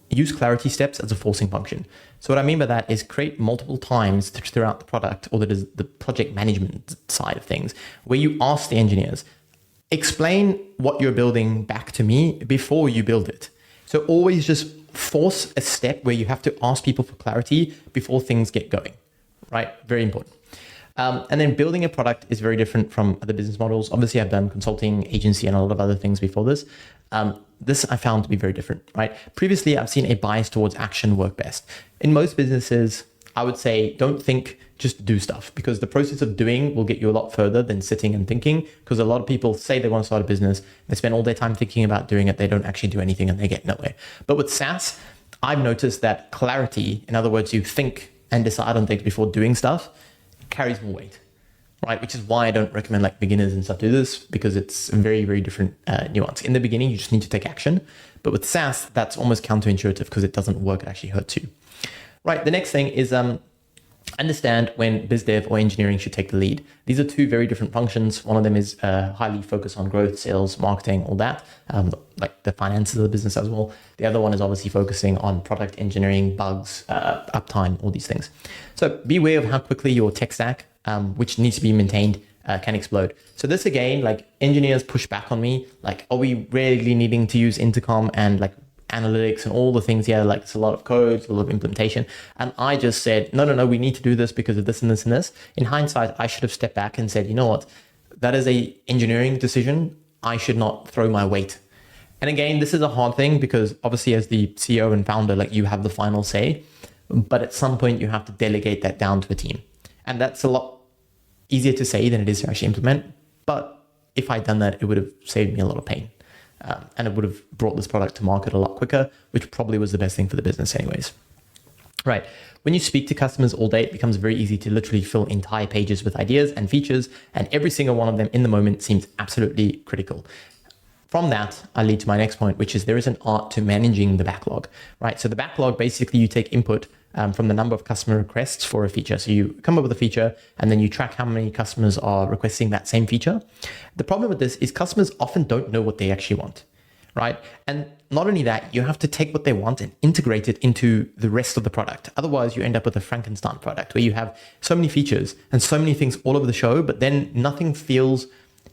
use clarity steps as a forcing function. So what I mean by that is create multiple times throughout the product or the project management side of things where you ask the engineers, explain what you're building back to me before you build it. So always just force a step where you have to ask people for clarity before things get going, right? Very important. And then building a product is very different from other business models. Obviously, I've done consulting, agency, and a lot of other things before this. This I found to be very different, right? Previously, I've seen a bias towards action work best. In most businesses, I would say don't think, just do stuff, because the process of doing will get you a lot further than sitting and thinking, because a lot of people say they want to start a business, they spend all their time thinking about doing it, they don't actually do anything and they get nowhere. But with SaaS, I've noticed that clarity, in other words, you think and decide on things before doing stuff, carries more weight, right? Which is why I don't recommend like beginners and stuff do this, because it's a very, very different nuance. In the beginning, you just need to take action. But with SaaS, that's almost counterintuitive because it doesn't work. It actually hurts you. Right. The next thing is understand when biz dev or engineering should take the lead. These are 2 very different functions. One of them is highly focused on growth, sales, marketing, all that, like the finances of the business as well. The other one is obviously focusing on product engineering, bugs, uptime, all these things. So be aware of how quickly your tech stack, which needs to be maintained, can explode. So this again, like engineers push back on me, like, are we really needing to use intercom and like analytics and all the things here? Like it's a lot of code, a lot of implementation. And I just said, no, we need to do this because of this and this and this. In hindsight, I should have stepped back and said, you know what, that is a engineering decision. I should not throw my weight. And again, this is a hard thing because obviously as the CEO and founder, like you have the final say, but at some point you have to delegate that down to a team. And that's a lot easier to say than it is to actually implement. But if I'd done that, it would have saved me a lot of pain. And it would have brought this product to market a lot quicker, which probably was the best thing for the business anyways. Right. When you speak to customers all day, it becomes very easy to literally fill entire pages with ideas and features, and every single one of them in the moment seems absolutely critical. From that, I lead to my next point, which is there is an art to managing the backlog, right? So the backlog, basically you take input from the number of customer requests for a feature. So you come up with a feature and then you track how many customers are requesting that same feature. The problem with this is customers often don't know what they actually want, right? And not only that, you have to take what they want and integrate it into the rest of the product. Otherwise, you end up with a Frankenstein product where you have so many features and so many things all over the show, but then nothing feels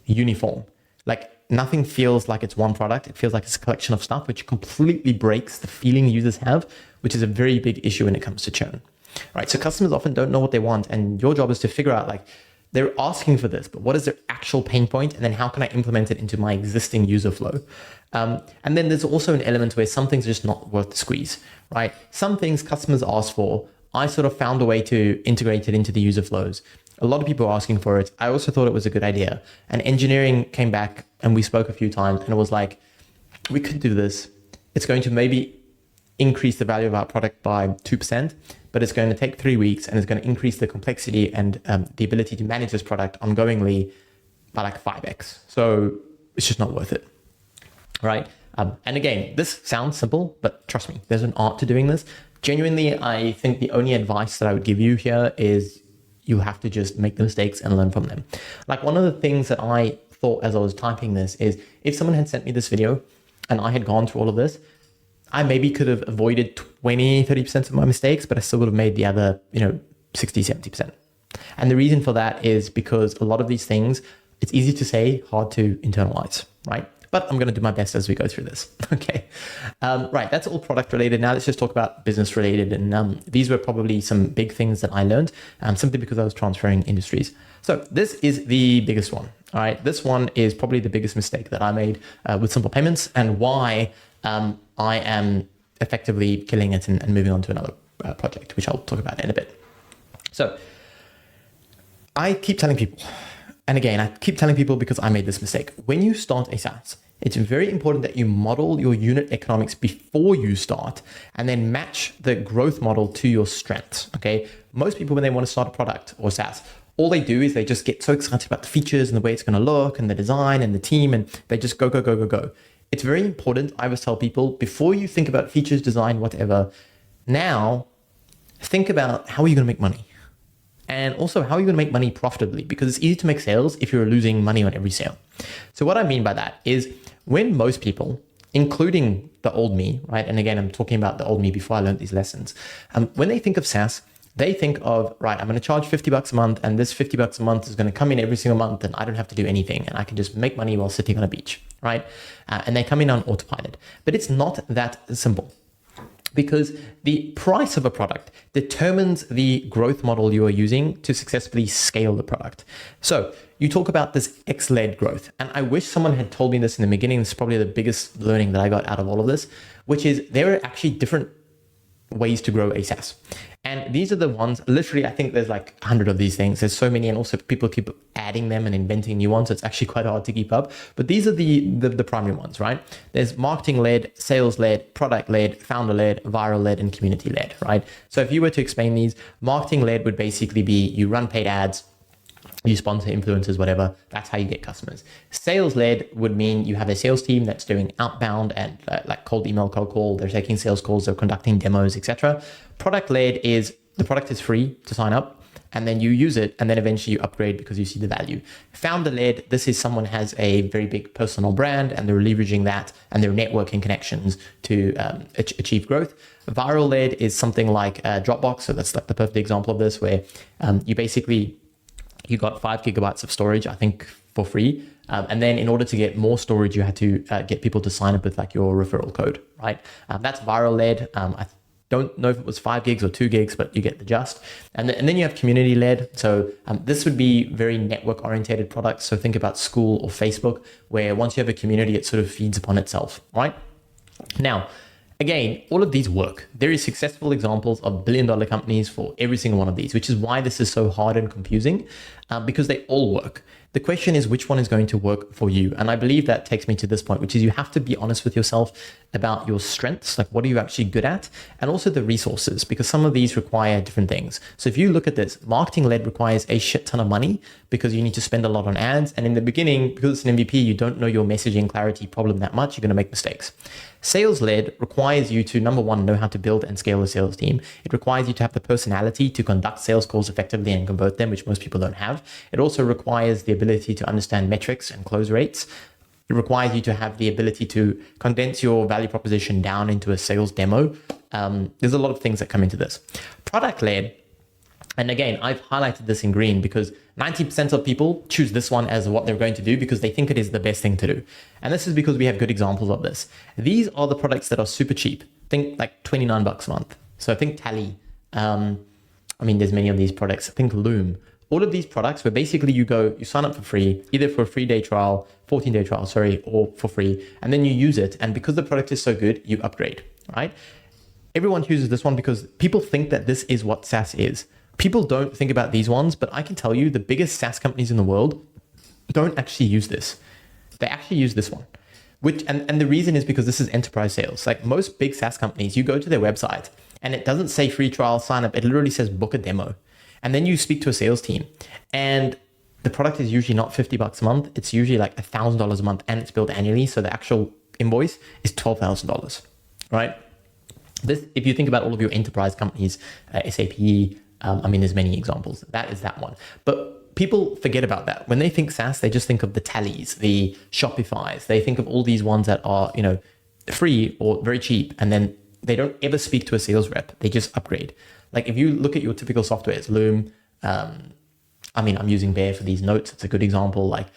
uniform. Like nothing feels like it's one product. It feels like it's a collection of stuff, which completely breaks the feeling users have, which is a very big issue when it comes to churn, right? So customers often don't know what they want, and your job is to figure out, like, they're asking for this, but what is their actual pain point? And then how can I implement it into my existing user flow? And then there's also an element where some things are just not worth the squeeze, right? Some things customers ask for, I sort of found a way to integrate it into the user flows. A lot of people are asking for it. I also thought it was a good idea. And engineering came back and we spoke a few times and it was like, we could do this. It's going to maybe increase the value of our product by 2%, but it's going to take 3 weeks and it's going to increase the complexity and the ability to manage this product ongoingly by like 5x. So it's just not worth it, right? And again, this sounds simple, but trust me, there's an art to doing this. Genuinely, I think the only advice that I would give you here is you have to just make the mistakes and learn from them. Like one of the things that I thought as I was typing this is if someone had sent me this video and I had gone through all of this, I maybe could have avoided 20-30% of my mistakes, but I still would have made the other, 60-70%. And the reason for that is because a lot of these things, it's easy to say, hard to internalize, right? But I'm going to do my best as we go through this. Okay. Right. That's all product related. Now let's just talk about business related. And these were probably some big things that I learned simply because I was transferring industries. So this is the biggest one. All right. This one is probably the biggest mistake that I made with SimplePayments and why I am effectively killing it and moving on to another project, which I'll talk about in a bit. So I keep telling people, and again, I keep telling people because I made this mistake. When you start a SaaS, it's very important that you model your unit economics before you start and then match the growth model to your strengths, okay? Most people, when they want to start a product or SaaS, all they do is they just get so excited about the features and the way it's going to look and the design and the team, and they just go. It's very important, I always tell people, before you think about features, design, whatever, now think about how are you going to make money? And also, how are you going to make money profitably? Because it's easy to make sales if you're losing money on every sale. So what I mean by that is when most people, including the old me, right? And again, I'm talking about the old me before I learned these lessons. When they think of SaaS, they think of, right, I'm going to charge $50 a month and this $50 a month is going to come in every single month and I don't have to do anything and I can just make money while sitting on a beach, right? And they come in on autopilot. But it's not that simple. Because the price of a product determines the growth model you are using to successfully scale the product. So you talk about this X-led growth. And I wish someone had told me this in the beginning. This is probably the biggest learning that I got out of all of this, which is there are actually different ways to grow a SaaS. And these are the ones, literally, I think there's like 100 of these things. There's so many, and also people keep adding them and inventing new ones. So it's actually quite hard to keep up. But these are the primary ones, right? There's marketing-led, sales-led, product-led, founder-led, viral-led, and community-led, right? So if you were to explain these, marketing-led would basically be you run paid ads, you sponsor influencers, whatever. That's how you get customers. Sales-led would mean you have a sales team that's doing outbound and like cold email, cold call. They're taking sales calls, they're conducting demos, etc. Product-led is the product is free to sign up, and then you use it, and then eventually you upgrade because you see the value. Founder-led, this is someone has a very big personal brand, and they're leveraging that and their networking connections to achieve growth. Viral-led is something like Dropbox. So that's like the perfect example of this, where you basically you got 5 GB of storage, I think, for free. And then in order to get more storage, you had to get people to sign up with like your referral code, right? That's viral led. I don't know if it was 5 gigs or 2 gigs, but you get the gist. And then you have community led. So this would be very network orientated products. So think about school or Facebook, where once you have a community, it sort of feeds upon itself, right? Now, again, all of these work. There is successful examples of billion-dollar companies for every single one of these, which is why this is so hard and confusing, because they all work. The question is which one is going to work for you. And I believe that takes me to this point, which is you have to be honest with yourself about your strengths, like what are you actually good at, and also the resources, because some of these require different things. So if you look at this, marketing-led requires a shit ton of money because you need to spend a lot on ads. And in the beginning, because it's an MVP, you don't know your messaging clarity problem that much, you're going to make mistakes. Sales-led requires you to, number one, know how to build and scale a sales team. It requires you to have the personality to conduct sales calls effectively and convert them, which most people don't have. It also requires the ability to understand metrics and close rates. It requires you to have the ability to condense your value proposition down into a sales demo. There's a lot of things that come into this. Product-led, and again, I've highlighted this in green because 90% of people choose this one as what they're going to do because they think it is the best thing to do. And this is because we have good examples of this. These are the products that are super cheap. Think like $29 a month. So I think Tally, there's many of these products. I think Loom. All of these products where basically you sign up for free, either for a 3-day trial, 14-day trial, or for free, and then you use it. And because the product is so good, you upgrade, right? Everyone chooses this one because people think that this is what SaaS is. People don't think about these ones, but I can tell you the biggest SaaS companies in the world don't actually use this. They actually use this one, and the reason is because this is enterprise sales. Like most big SaaS companies, you go to their website and it doesn't say free trial sign up. It literally says book a demo. And then you speak to a sales team and the product is usually not $50 a month. It's usually like $1,000 a month and it's billed annually. So the actual invoice is $12,000, right? This, if you think about all of your enterprise companies, SAP, there's many examples. That is that one. But people forget about that. When they think SaaS, they just think of the Tallies, the Shopifys. They think of all these ones that are, free or very cheap. And then they don't ever speak to a sales rep. They just upgrade. Like if you look at your typical softwares, Loom, I'm using Bear for these notes. It's a good example. Like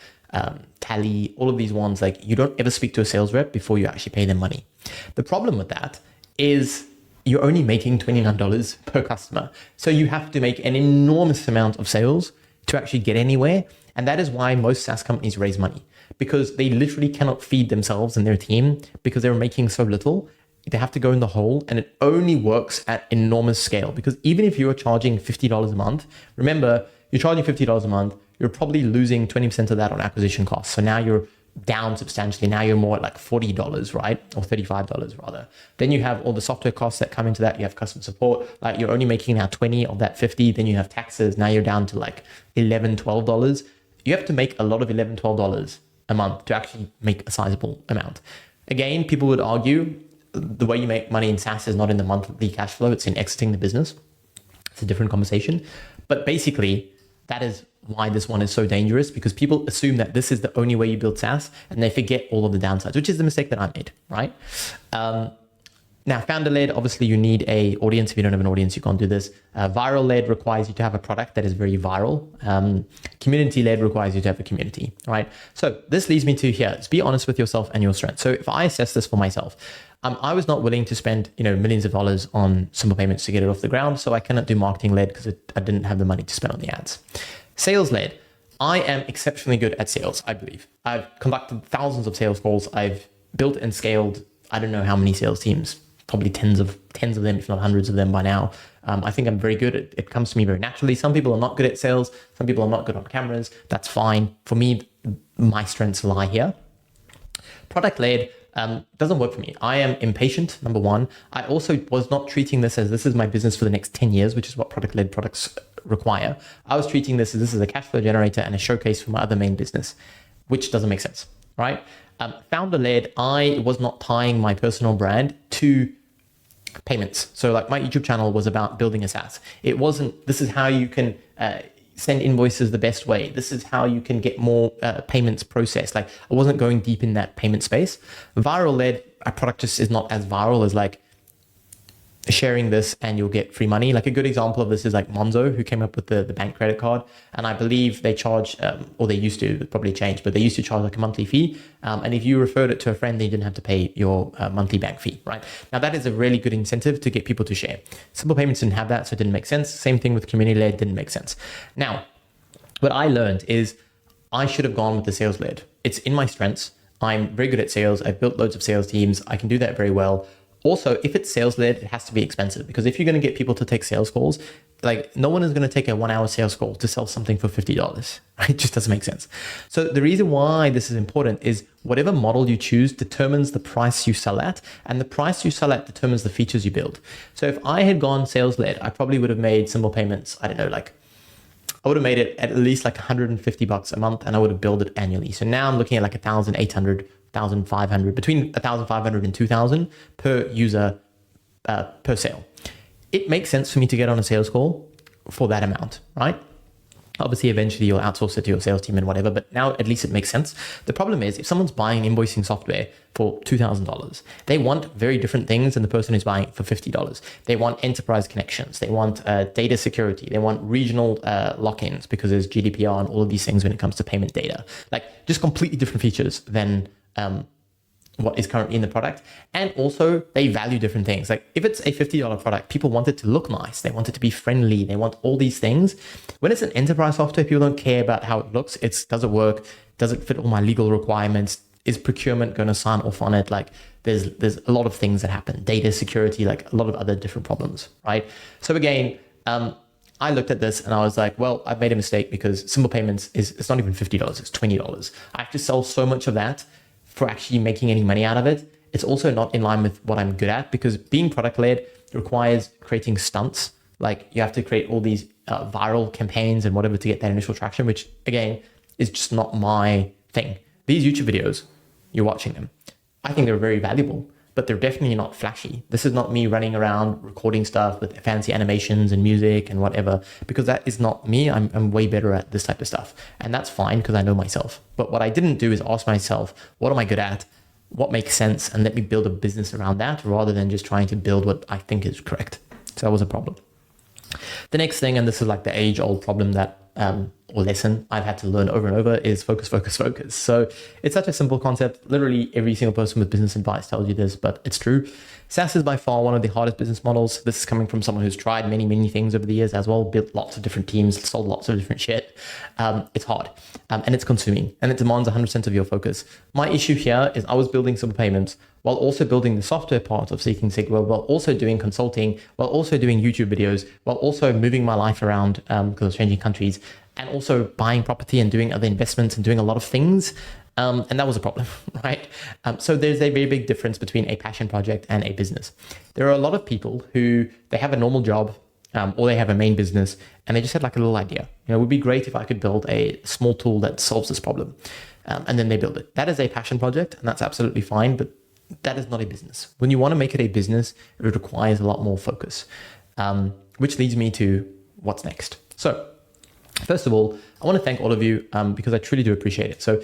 Tally, all of these ones, like you don't ever speak to a sales rep before you actually pay them money. The problem with that is you're only making $29 per customer. So you have to make an enormous amount of sales to actually get anywhere. And that is why most SaaS companies raise money, because they literally cannot feed themselves and their team because they're making so little. They have to go in the hole, and it only works at enormous scale, because even if you're charging $50 a month, remember, you're charging $50 a month, you're probably losing 20% of that on acquisition costs. So now you're down substantially. Now you're more at like $40, right? Or $35 rather. Then you have all the software costs that come into that. You have customer support. Like you're only making now 20 of that 50. Then you have taxes. Now you're down to like $11, $12. You have to make a lot of $11, $12 a month to actually make a sizable amount. Again, people would argue the way you make money in SaaS is not in the monthly cash flow. It's in exiting the business. It's a different conversation. But basically, that is why this one is so dangerous, because people assume that this is the only way you build SaaS and they forget all of the downsides, which is the mistake that I made, right? Now, founder-led, obviously you need a audience. If you don't have an audience, you can't do this. Viral-led requires you to have a product that is very viral. Community-led requires you to have a community, right? So this leads me to here. Let's be honest with yourself and your strengths. So if I assess this for myself, I was not willing to spend millions of dollars on SimplePayments to get it off the ground. So I cannot do marketing-led because I didn't have the money to spend on the ads. Sales-led, I am exceptionally good at sales, I believe. I've conducted thousands of sales calls. I've built and scaled, I don't know how many sales teams, probably tens of them, if not hundreds of them by now. I think I'm very good. It comes to me very naturally. Some people are not good at sales. Some people are not good on cameras. That's fine. For me, my strengths lie here. Product-led doesn't work for me. I am impatient, number one. I also was not treating this as this is my business for the next 10 years, which is what product-led products require. I was treating this as this is a cash flow generator and a showcase for my other main business, which doesn't make sense, right? Founder-led, I was not tying my personal brand to payments. So like my YouTube channel was about building a SaaS. It wasn't, this is how you can send invoices the best way. This is how you can get more payments processed. Like I wasn't going deep in that payment space. Viral-led, a product just is not as viral as like sharing this and you'll get free money. Like a good example of this is like Monzo, who came up with the bank credit card. And I believe they charge, or they used to, it probably changed, but they used to charge like a monthly fee. And if you referred it to a friend, they didn't have to pay your monthly bank fee, right? Now that is a really good incentive to get people to share. SimplePayments didn't have that, so it didn't make sense. Same thing with community-led, didn't make sense. Now, what I learned is I should have gone with the sales-led. It's in my strengths. I'm very good at sales. I've built loads of sales teams. I can do that very well. Also, if it's sales-led, it has to be expensive, because if you're going to get people to take sales calls, like no one is going to take a 1 hour sales call to sell something for $50, right? It just doesn't make sense. So the reason why this is important is whatever model you choose determines the price you sell at, and the price you sell at determines the features you build. So if I had gone sales-led, I probably would have made SimplePayments, I don't know, like I would have made it at least like $150 a month, and I would have billed it annually. So now I'm looking at like 1,800, 1,500, between 1,500 and 2,000 per user per sale. It makes sense for me to get on a sales call for that amount, right? Obviously, eventually you'll outsource it to your sales team and whatever, but now at least it makes sense. The problem is if someone's buying invoicing software for $2,000, they want very different things than the person who's buying it for $50. They want enterprise connections. They want data security. They want regional lock-ins because there's GDPR and all of these things when it comes to payment data. Like just completely different features than what is currently in the product. And also they value different things. Like if it's a $50 product, people want it to look nice. They want it to be friendly. They want all these things. When it's an enterprise software, people don't care about how it looks. Does it work? Does it fit all my legal requirements? Is procurement going to sign off on it? Like there's a lot of things that happen. Data security, like a lot of other different problems, right? So again, I looked at this and I was like, well, I've made a mistake because SimplePayments it's not even $50, it's $20. I have to sell so much of that for actually making any money out of it. It's also not in line with what I'm good at, because being product-led requires creating stunts. Like you have to create all these viral campaigns and whatever to get that initial traction, which again, is just not my thing. These YouTube videos, you're watching them. I think they're very valuable, but they're definitely not flashy. This is not me running around recording stuff with fancy animations and music and whatever, because that is not me. I'm way better at this type of stuff. And that's fine because I know myself. But what I didn't do is ask myself, what am I good at? What makes sense? And let me build a business around that rather than just trying to build what I think is correct. So that was a problem. The next thing, and this is like the age-old problem that or lesson I've had to learn over and over, is focus, focus, focus. So it's such a simple concept. Literally every single person with business advice tells you this, but it's true. SaaS is by far one of the hardest business models. This is coming from someone who's tried many, many things over the years as well, built lots of different teams, sold lots of different shit. It's hard and it's consuming and it demands 100% of your focus. My issue here is I was building SimplePayments while also building the software part of Seeking Sigma, while also doing consulting, while also doing YouTube videos, while also moving my life around because I was changing countries, and also buying property and doing other investments and doing a lot of things. And that was a problem, right? So there's a very big difference between a passion project and a business. There are a lot of people who they have a normal job or they have a main business and they just had like a little idea. You know, it would be great if I could build a small tool that solves this problem. And then they build it. That is a passion project and that's absolutely fine, but that is not a business. When you want to make it a business, it requires a lot more focus, which leads me to what's next. So first of all, I want to thank all of you because I truly do appreciate it. So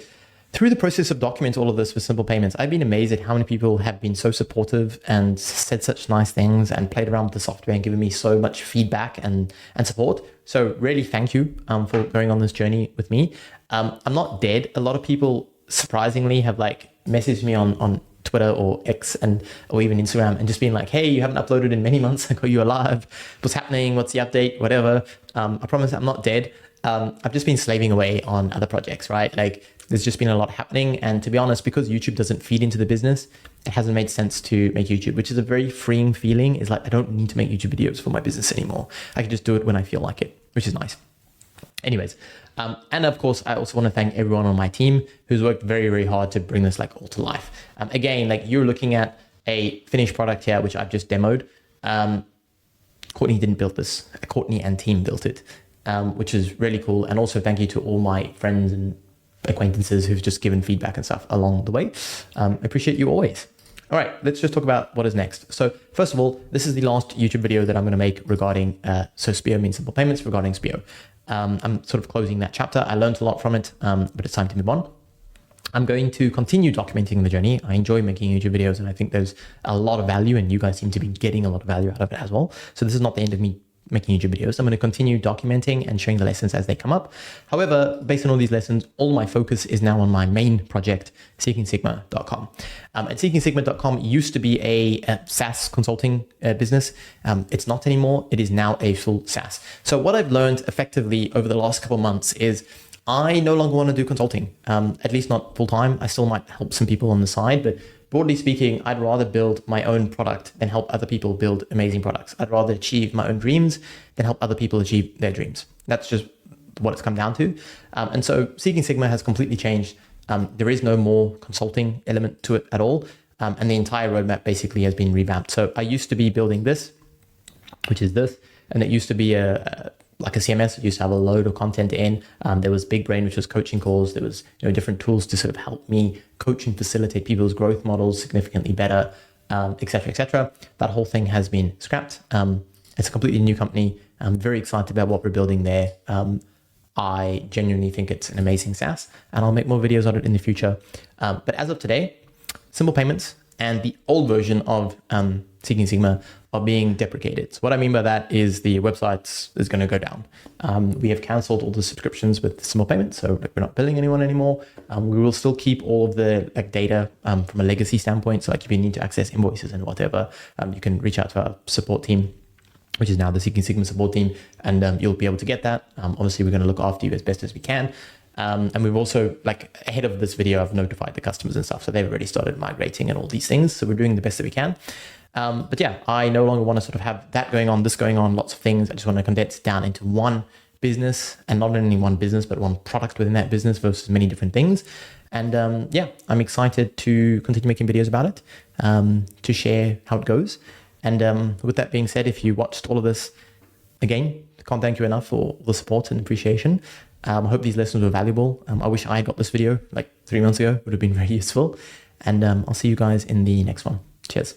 through the process of documenting all of this with SimplePayments, I've been amazed at how many people have been so supportive and said such nice things and played around with the software and given me so much feedback and support. So really thank you for going on this journey with me. I'm not dead. A lot of people surprisingly have like messaged me on Twitter or X or even Instagram and just being like, hey, you haven't uploaded in many months. Like, are you alive? What's happening? What's the update? Whatever. I promise I'm not dead. I've just been slaving away on other projects, right? Like there's just been a lot happening. And to be honest, because YouTube doesn't feed into the business, it hasn't made sense to make YouTube, which is a very freeing feeling. Is like, I don't need to make YouTube videos for my business anymore. I can just do it when I feel like it, which is nice. Anyways, and of course, I also want to thank everyone on my team who's worked very, very hard to bring this like all to life. Again, like you're looking at a finished product here, which I've just demoed. Courtne didn't build this. Courtne and team built it, which is really cool. And also thank you to all my friends and acquaintances who've just given feedback and stuff along the way. I appreciate you always. All right, let's just talk about what is next. So first of all, this is the last YouTube video that I'm going to make regarding, so SPIO means SimplePayments, regarding SPIO. I'm sort of closing that chapter. I learned a lot from it, but it's time to move on. I'm going to continue documenting the journey. I enjoy making YouTube videos, and I think there's a lot of value, and you guys seem to be getting a lot of value out of it as well. So this is not the end of me making YouTube videos. I'm going to continue documenting and showing the lessons as they come up. However, based on all these lessons, all my focus is now on my main project, seekingsigma.com. And seekingsigma.com used to be a SaaS consulting business. It's not anymore. It is now a full SaaS. So what I've learned effectively over the last couple of months is I no longer want to do consulting, at least not full time. I still might help some people on the side, but broadly speaking, I'd rather build my own product than help other people build amazing products. I'd rather achieve my own dreams than help other people achieve their dreams. That's just what it's come down to. And so Seeking Sigma has completely changed. There is no more consulting element to it at all. And the entire roadmap basically has been revamped. So I used to be building this, which is this, and it used to be like a CMS. It used to have a load of content in. There was Big Brain, which was coaching calls. There was different tools to sort of help me coach and facilitate people's growth models significantly better, et cetera, et cetera. That whole thing has been scrapped. It's a completely new company. I'm very excited about what we're building there. I genuinely think it's an amazing SaaS, and I'll make more videos on it in the future. But as of today, SimplePayments and the old version of Seeking Sigma are being deprecated. So what I mean by that is the website is going to go down. We have canceled all the subscriptions with SimplePayments, so we're not billing anyone anymore. We will still keep all of the data from a legacy standpoint. So if you need to access invoices and whatever, you can reach out to our support team, which is now the Seeking Sigma support team, and you'll be able to get that. Obviously, we're going to look after you as best as we can. And we've also, ahead of this video, I've notified the customers and stuff. So they've already started migrating and all these things. So we're doing the best that we can. But yeah, I no longer want to sort of have that going on, this going on, lots of things. I just want to condense it down into one business, and not only one business, but one product within that business versus many different things. And yeah, I'm excited to continue making videos about it, to share how it goes. And with that being said, if you watched all of this, again, can't thank you enough for all the support and appreciation. I hope these lessons were valuable. I wish I had got this video 3 months ago. It would have been very useful. And I'll see you guys in the next one. Cheers.